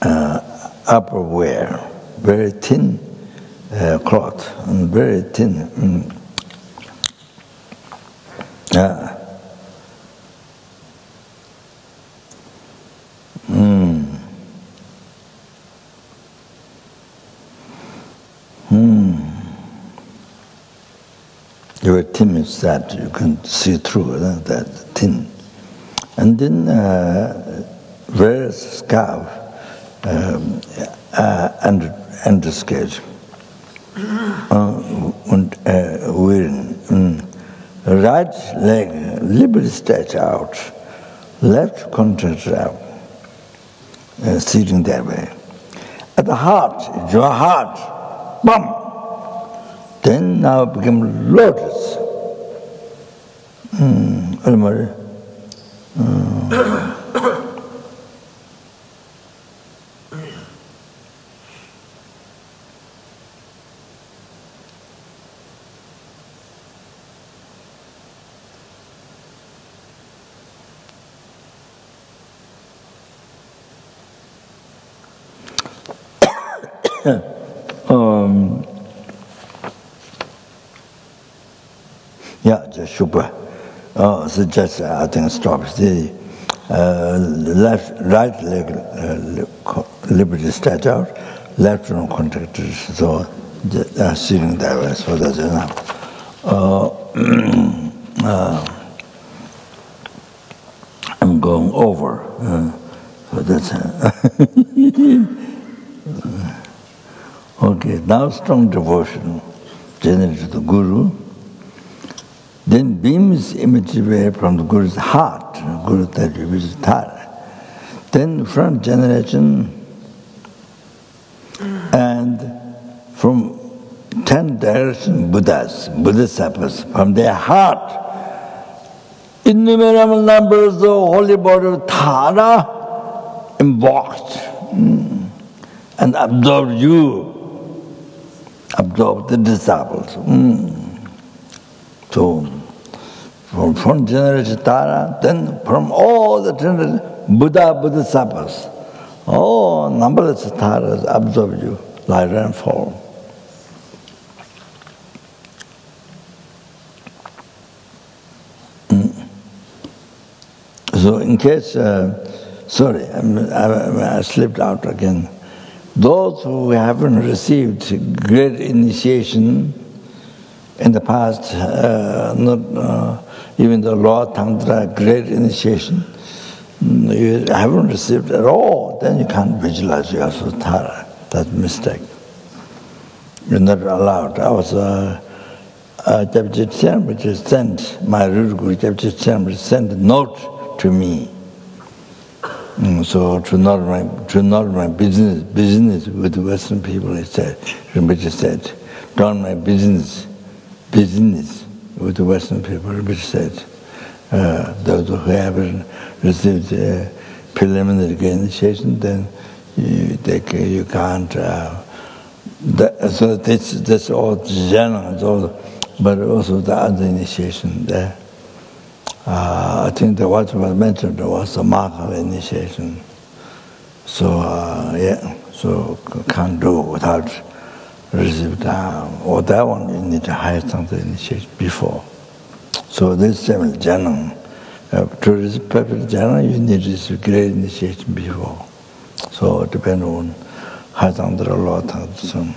of upper wear, very thin cloth, and very thin. Your thin is that you can see through that thin, and then wear a scarf and the sketch. Wearing right leg liberally stretched out, left contracted out, sitting that way. At the heart, your heart, bum. Then now become lotus. Yeah, just Stupa. So just I think stops. The right leg liberty stretch out, left one contracted. So sitting that way. So that's enough. I'm going over. So that's okay. Now strong devotion, generally to the Guru. Then beams imagery from the Guru's heart, Guru Tattva, which is Tara. Then front generation, and from 10 direction Bodhisattvas, from their heart, innumerable numbers of holy body of Tara invoked and absorbed the disciples. So, from front generation Tara, then from all the generation Bodhisattvas, all numberless Taras absorb you like rainfall. So, in case, sorry, I slipped out again. Those who haven't received great initiation in the past, even the Lord Tantra, great initiation, you haven't received at all, then you can't visualize yourself Tara. That's a mistake. You're not allowed. I was Japjit Sambhiji sent, my Guru Japjit Sambhiji sent a note to me. So to not my business with the Western people, he said, Rinpoche said, don't my business with the Western people. Rinpoche said, those who haven't received preliminary initiation, then you can't. So that's all general, but also the other initiation there. I think that what was mentioned was a marker initiation. So so can't do without receive or that one you need to hire something initiation before. So this seven jhana, to receive perfect jhana, you need to receive great initiation before. So it depends on how to under a lot of some.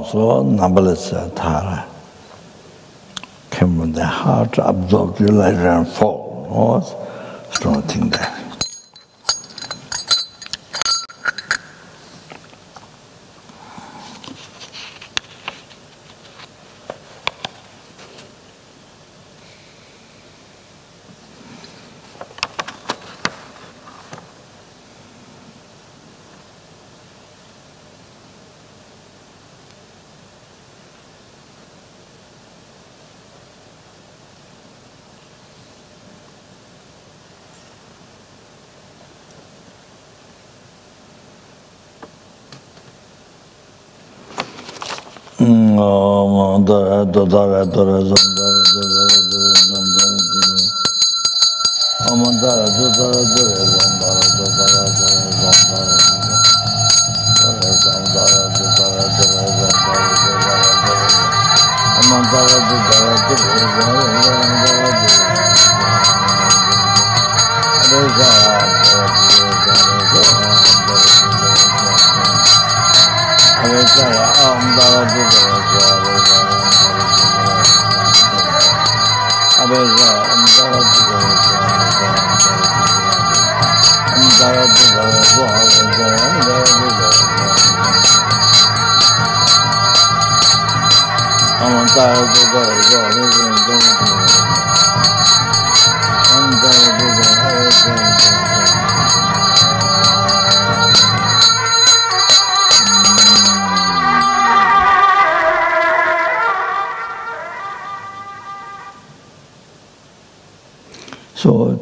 So numberless Tara came from the heart to absorb you like and fall. Oh, strong thing there. So,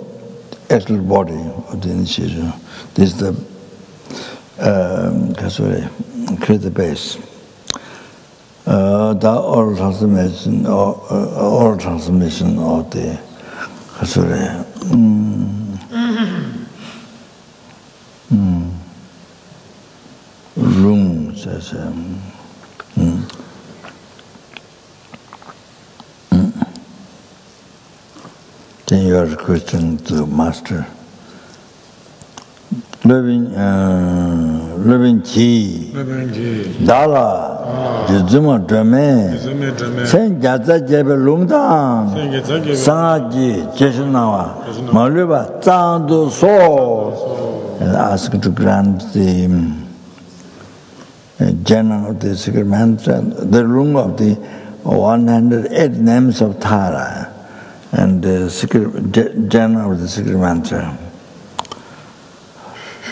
actual body of the initiation, this is the create the base. The oral transformation of the room, says then you are question to master. Living chi, dala, jizuma drame, sen jaza jebe lungdang, sangaji, jeshunawa, maluba, zangdu so, and ask to grant the general of the secret mantra, the room of the 108 names of Tara, and the secret general of the secret mantra.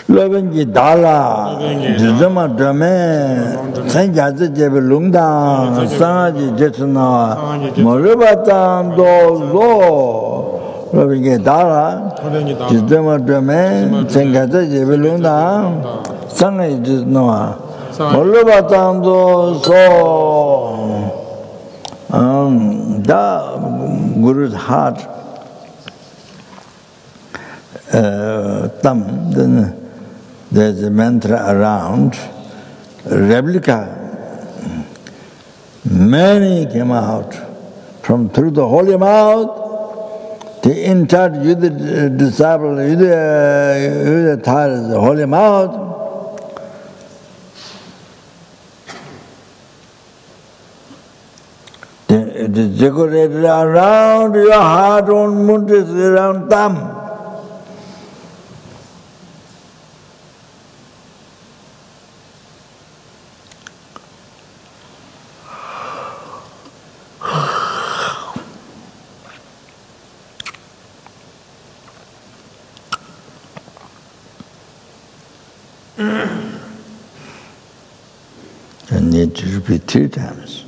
Lovenji dala, jizama drame, sanjaza jebe lungdang, sangaji jeshunawa, malubatang dozo. Lovenji dala, jizama drame, sanjaza jebe lungdang, sangaji jeshunawa, malubatang dozo. The Guru's heart, thumb, then there's a mantra around, replica. Many came out from through the holy mouth. The entire disciple, the holy mouth. It is decorated around your heart, on mudras around thumb. You need to repeat 3 times.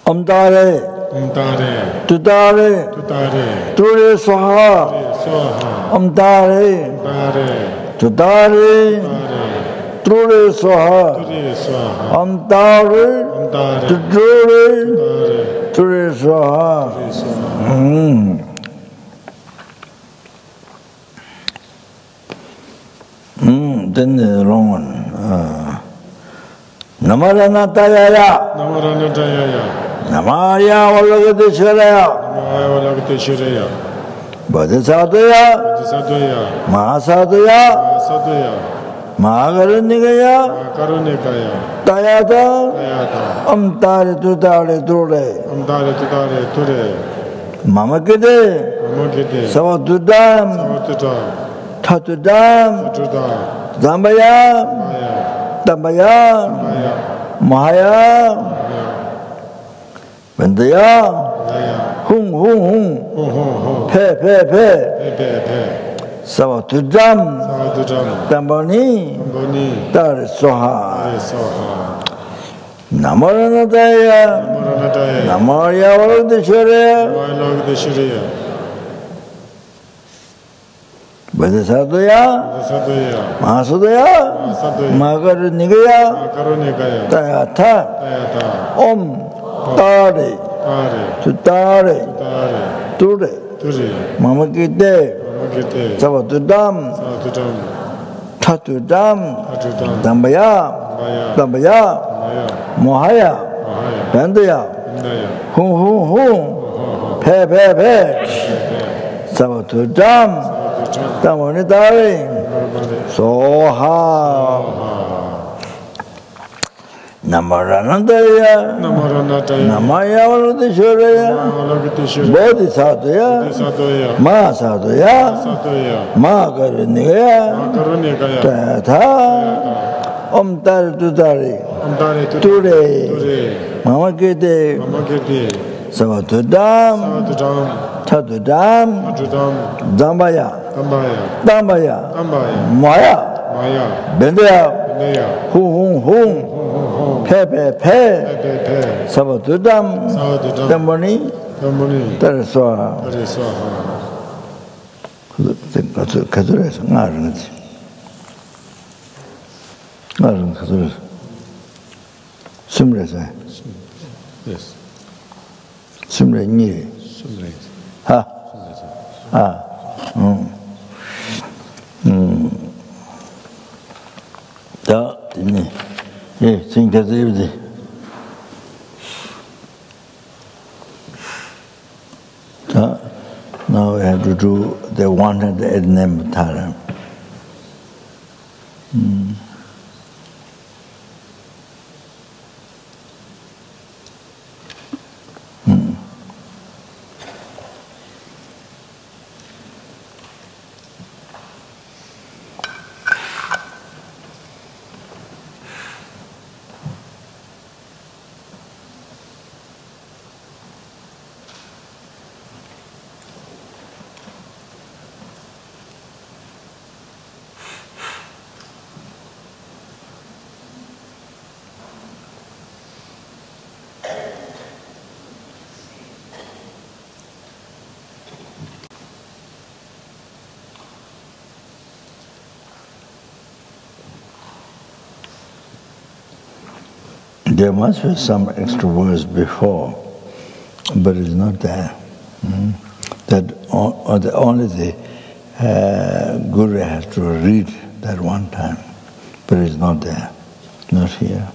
Omdare, Tudare, Ture Swaha, Omdare, Tudare, Ture Swaha, Omdare, Tudare, Ture Swaha. Then the wrong one. Namarana Tayaya. Namaya Valagati Bodhisattva, Mahasattva, 마가르니가야
가로니가야
따야다
야다
엄다리 두다리 두레
엄다레 두다레 두레
마마게데
아무게데
사와두담
사와두다
타두담
두다
담바야
마야
담바야
마야
마야 벤드야
야야
흥흥흥
호호호
페페페
베베베
사와두담
사와두다
담바니
보니
따리 소하
아레소하
나마라나다야
모라나다에
나마야 와르드셔레
와일로그데 시리야
베데사도야
사도야
마수도야
사도야
마가르니가야
가로니가야
따야타
따야다
옴 따리
아레
두따리
따레
두레
두리
마마기데
아무게데
사와두담
사와두담
타두담
아두담
담바야
마야
담바야
마야
모하야
마하야
밴드야
인다야
흥흥흥 페페페 사와두담
사와두담
담원이 따리
마르바레
소하 나마라난다야
나마라나다야
나마야 와르드셔레야
와일로그데 시리야
보디사도야
사도야
마사도야
사도야
마가르니가야
가로니가야
따타 엄따리 두다리
엄다레
두레
두레
마마게데
아무게데
사와두담
사와두담
타두담
아두담
담바야
담바야
담바야
담바야
마야
마야
벤데야
인다야
후흥흥
호호호
페페페
베베베
사와두담
사와두담
담보니
담보니
따르소하
아레소하
가들에서 나르는 거지 나르는 가들에서 스물에서
yes
스물에
숨레
자, 됐네. 예, 지금까지 이러지. 자, now we have to do the 108 name Tara. There must be some extra words before, but it's not there. That only the Guru has to read that one time, but it's not there, not here.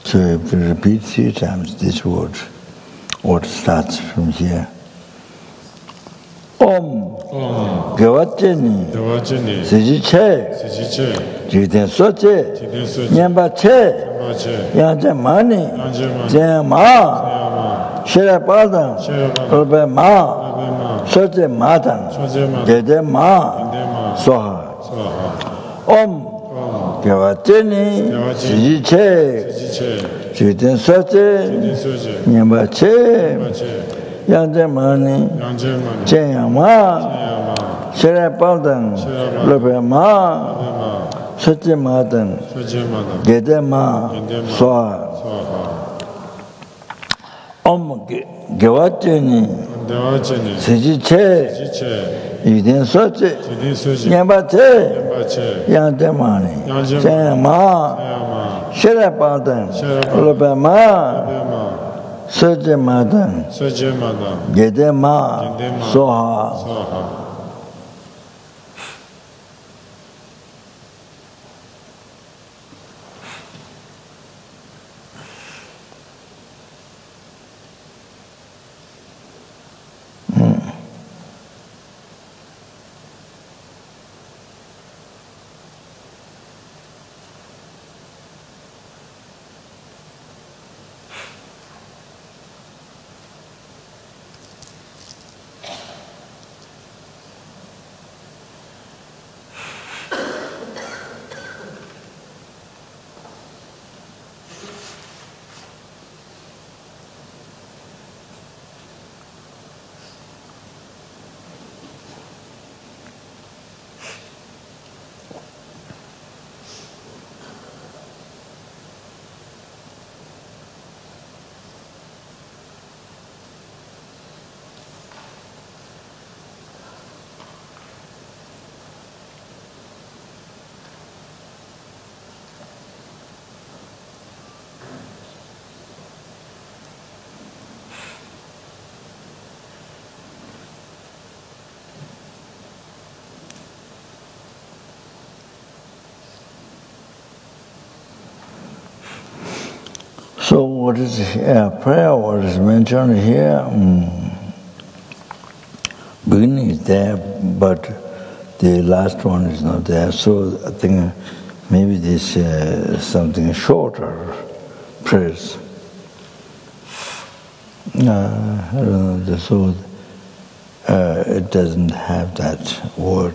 So if you repeat 3 times this word, or it starts from here. Om Gawacheni
대화진이
Sijiche
지지체
Jiden Soche
지den소지
Nyambache
마체
Yanje Mani
양제만
Jema
야마
Shira Padam
셰라바
Urbe Ma
아베마
Soche Madam
소제마
Dede Ma
인데마
Soha
소하
Om Gawacheni
Gawacheni
Sijiche
지지체
Jiden Soche
지den소지
Nyambache
마체
Yanje Mani
양제만
Jema
야마
Shira Padam Urbe Ma
아베마
Soche Madam
소제마다
Gedema
인데마
Soha
소하
Om Gewacheni
대화진이
Sijiche
지지체
Yiden Soche
지den소지
Nyambache
마체
Yantemani
양제만
Jema
야마
Shirapadan
셰라바
Lopema
아베마
Soche Madan
소제마다
Gedema
인데마
Soha
소하
So what is prayer? What is mentioned here? Beginning is there, but the last one is not there. So I think maybe this something shorter prayers. I don't know. So it doesn't have that word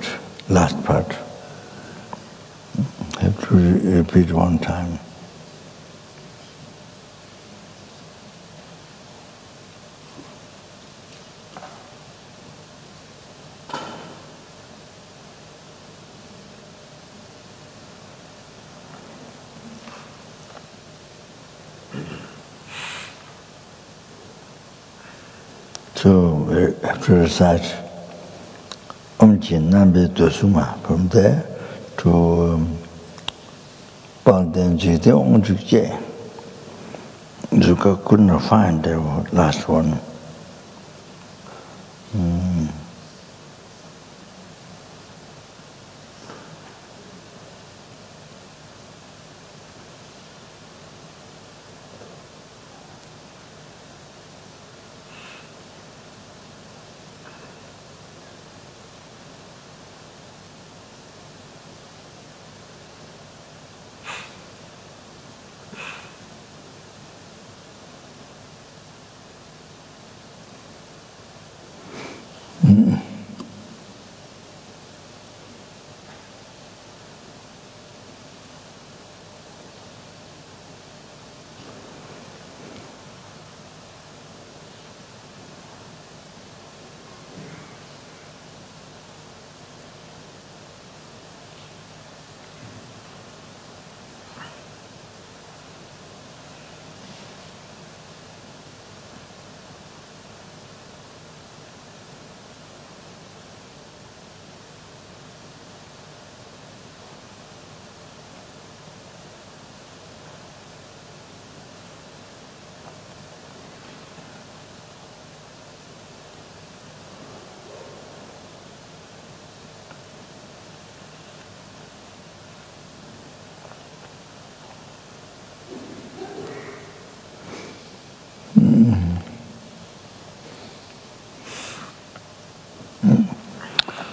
last part. I have to repeat one time. So we have to recite Nambe Dosuma from there to Baldenjite Onjukje. Zuka couldn't find the last one.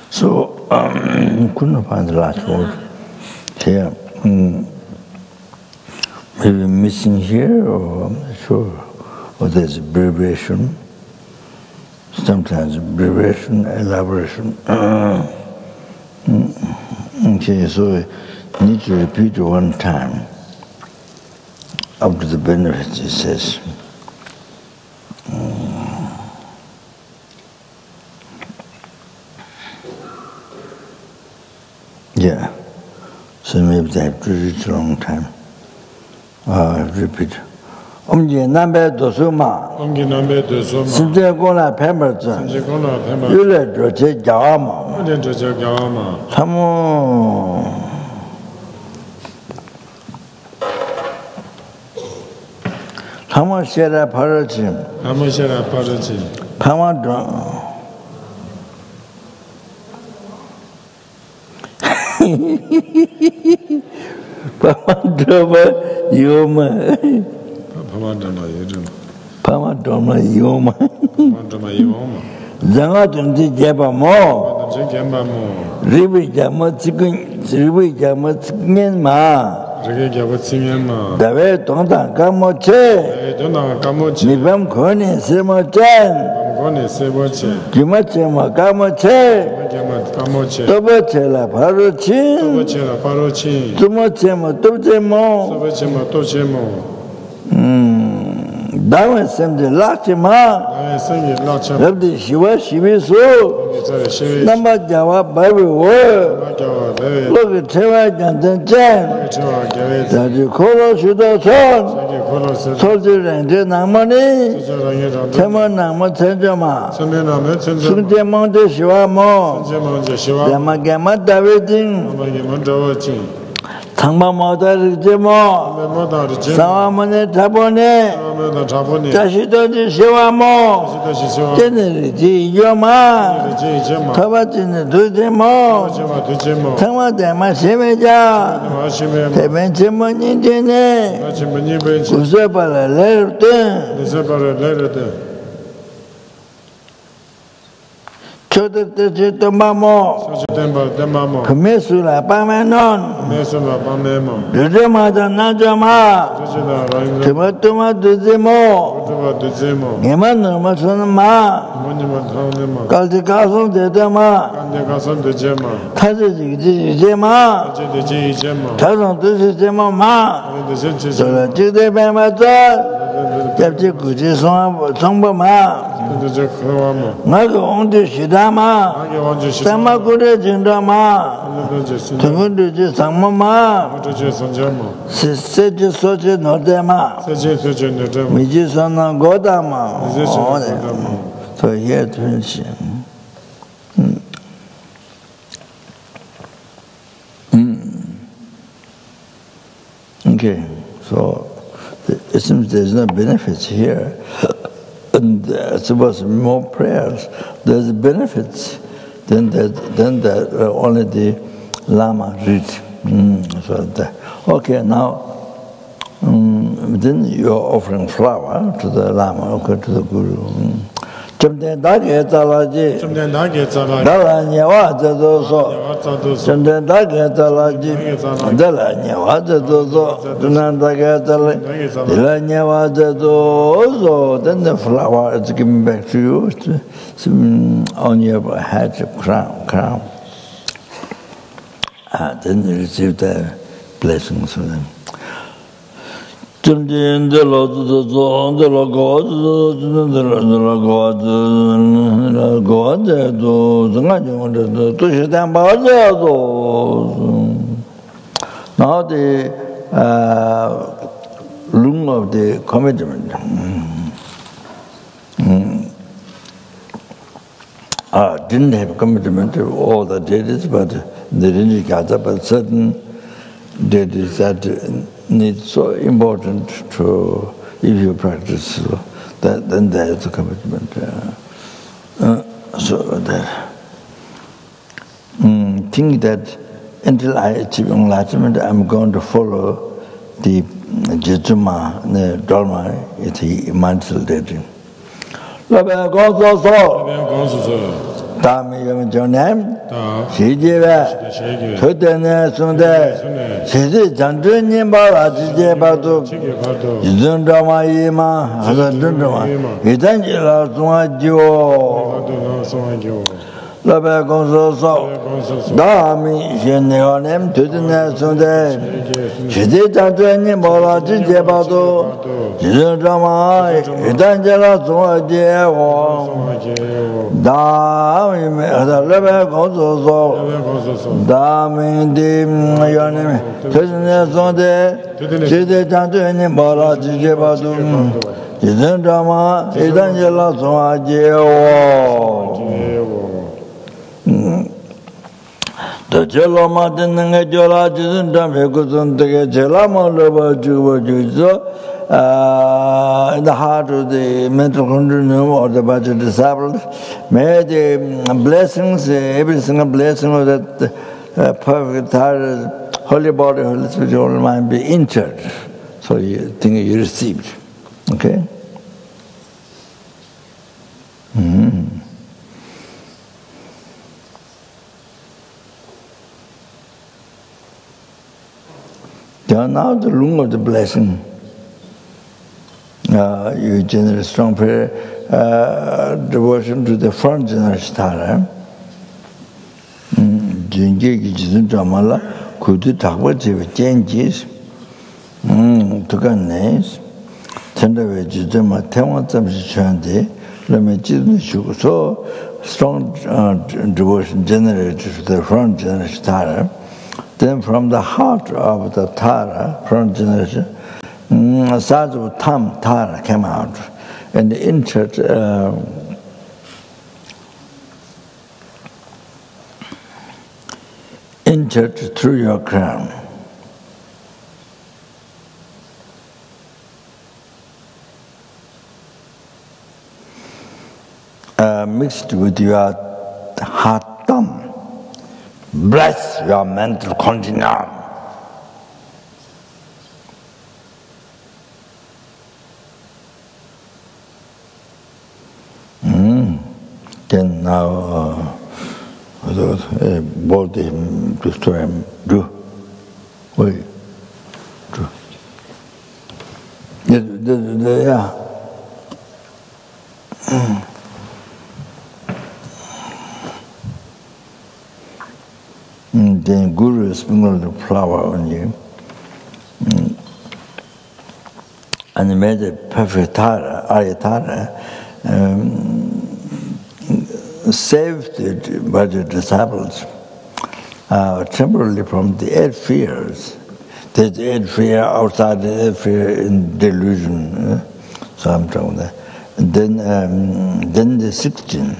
So, couldn't find the last word here. Maybe missing here, or I'm not sure. Or there's abbreviation. Sometimes abbreviation, elaboration. Okay, so you need to repeat one time. Up to the benefit, it says. Yeah, so maybe they have to read it a long time. Repeat. Nambe Dosuma.
Nambe Dosuma.
Sinje Gona Pemberton.
Sinje Gona Pemberton.
Yule Droche Jawama.
Yule Droche Jawama.
Tamo Shera Parachim.
Tamo Shera Parachim.
Pamadron. Pamadroma Yoma. Pamadroma Yoma. Zangatunji Jabamo. Ribi Jamatsikin Ma. Dave Tonda Kamoche. Nibam Koni Semochen. Kimachema Kamoche. Tobachela Parochin. Tumochema Tobchemo. Dama Semde Lachima. Rabdi Shiva Shivisu. Nama Java Bible word. Look at Teva Jantan Chen. Daddy Kolo Shudason. Soldier and Namani. Tema Nama Tenjama. Sunde Monte Shiva Mo. Yamagama Davidin. 당마모다를 제모 사와모네 타보네 다시도지 시와모 제네리지 이요마 타바지네 두제모 당마대마 세메자 대벤체모니제네 구세바라 레르데 초대때 마모 금메수라 빠메논 르르마다 나자마 드마토마 두제모 네만 넘어서는 마 깔디가서 되다마 타지지지제마 타정 두지제마 마 지대배마자 잡지 구지 성범마 나가 온데 시다마 담마고래 진다마 등은지 상마마 세제 소제 노데마 미지선나 고다마 so here to okay, so it seems there's no benefits here. And suppose more prayers, there's benefits than that only the Lama read. So that. Okay, now then you're offering flower to the Lama, okay, to the Guru. Chumden dage talaji. Dala nyawa zadoso. Chumden dage talaji. Dala nyawa zadoso. Chumden dage talaji. Dala nyawa zadoso. Then the flower is given back to you on your head, crown. Then you receive the blessings from them. Now the room of the commitment. Didn't have commitment to all the deities, but they didn't gather, but certain deities that need so important to, if you practice, so that, then there is a commitment. So that think that until I achieve enlightenment, I'm going to follow the Jituma, the Dharma, it's a mindful dating. Dami yom jonem, shijiwe, chodene sunde, shiji janju nimba rajije badu, jidun dharma yima, hazadun dharma, yidan jila sunga jiwo. Labe gongso so, dami shene yonem, chodene sunde, shiji janju nimba rajije badu, jidun dharma, yidan jila sunga jiwo. Dami lebe gongso dami dim yonim tezne sonde jide jantu ni bala jige badu jiden dama idan jela songa jewo the jela ma denenge jola jiden dame guzun tege jela ma loba juwa juzo in the heart of the mental continuum or the budget disabled, may the blessings, every single blessing of that perfect heart, holy body, holy spirit, holy mind be entered. So you think you received. Okay? Now the room of the blessing. You generate strong prayer, devotion to the front generation Tara. Jinji Gijin Jamala, Kudu Takwaji with changes, Tukanes, Tender Jidama, Tawatam Shandi, Lamajin Shu. So strong devotion generated to the front generation Tara. Then from the heart of the Tara, front generation, Sadhu Tam Tara came out and entered through your crown. mixed with your heart thumb. Bless your mental continuum. Then now, both him do. Wait. Do. Yeah. Then Guru sprinkled the flower on you. And he made a perfect Ayatara. Saved it by the disciples temporarily from the 8 fears. There's 8 fear outside, the 8 fear in delusion. So I'm talking that. And then the 16.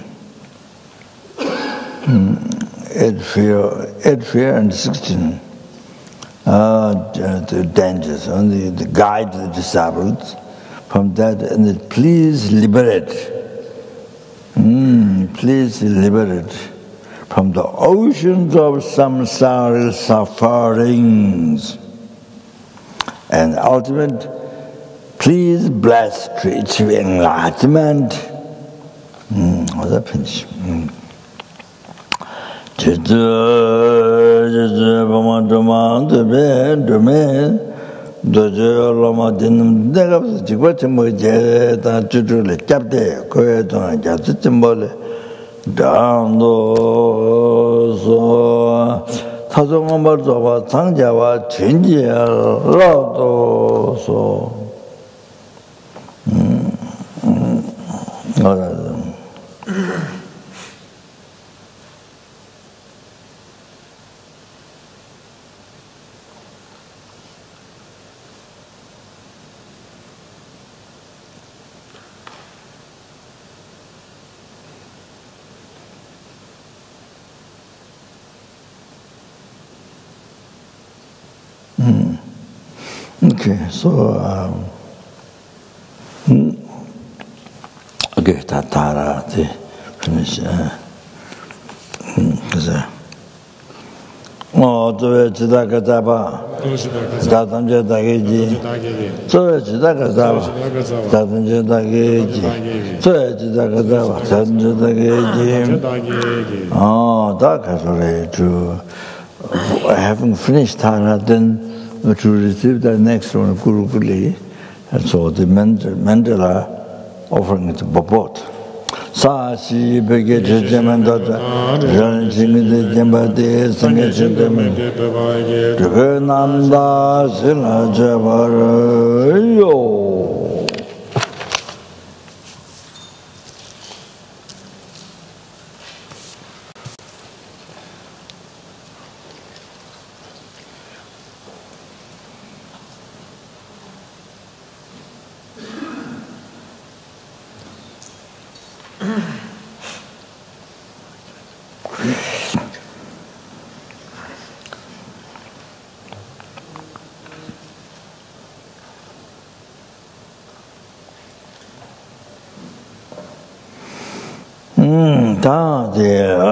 8 fear and 16. The dangers. Only the guide the disciples from that, and please liberate. Please liberate from the oceans of samsara sufferings. And ultimate, please bless to achieve enlightenment. What's that finish? 도저 로마 되는 내가 지금 뭐 이제 다 주주를 잡대 거에 돈 잡지 몰래 다운도서 타종한 말도와 상자와 전제라도서 Okay, so okay, Tatara, finish. 저에 지다가 잡아. 자단제 다게지. 저에 지다가 잡아. 자단제 다게지. 저에 지다가 잡아. 자단제 다게지. 다 가서래 주. Having finished Tara, then to receive the next one, Guru Guli, and so the mandala offering it to Bobot. Sashi Begate Jamandata, Ranching the Jambade, Sangation Demon, Nanda Sila Javara.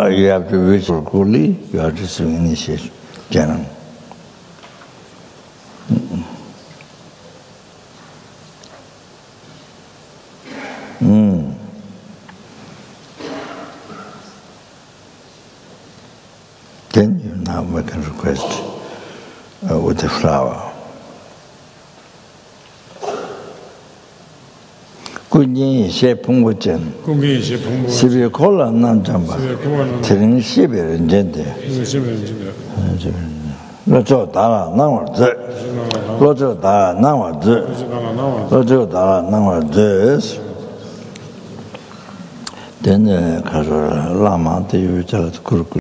You have to wish for Kuli, you have to swing initiation. Janam. Then you now make a request with the flower. 군인이 세풍부전 시비에 콜라 남잠바 드링 시비에 인젠데 로저 다라 나와즈 로저 다라 나와즈 로저 다라 나와즈 then 가서 라마한테 요자도 그렇고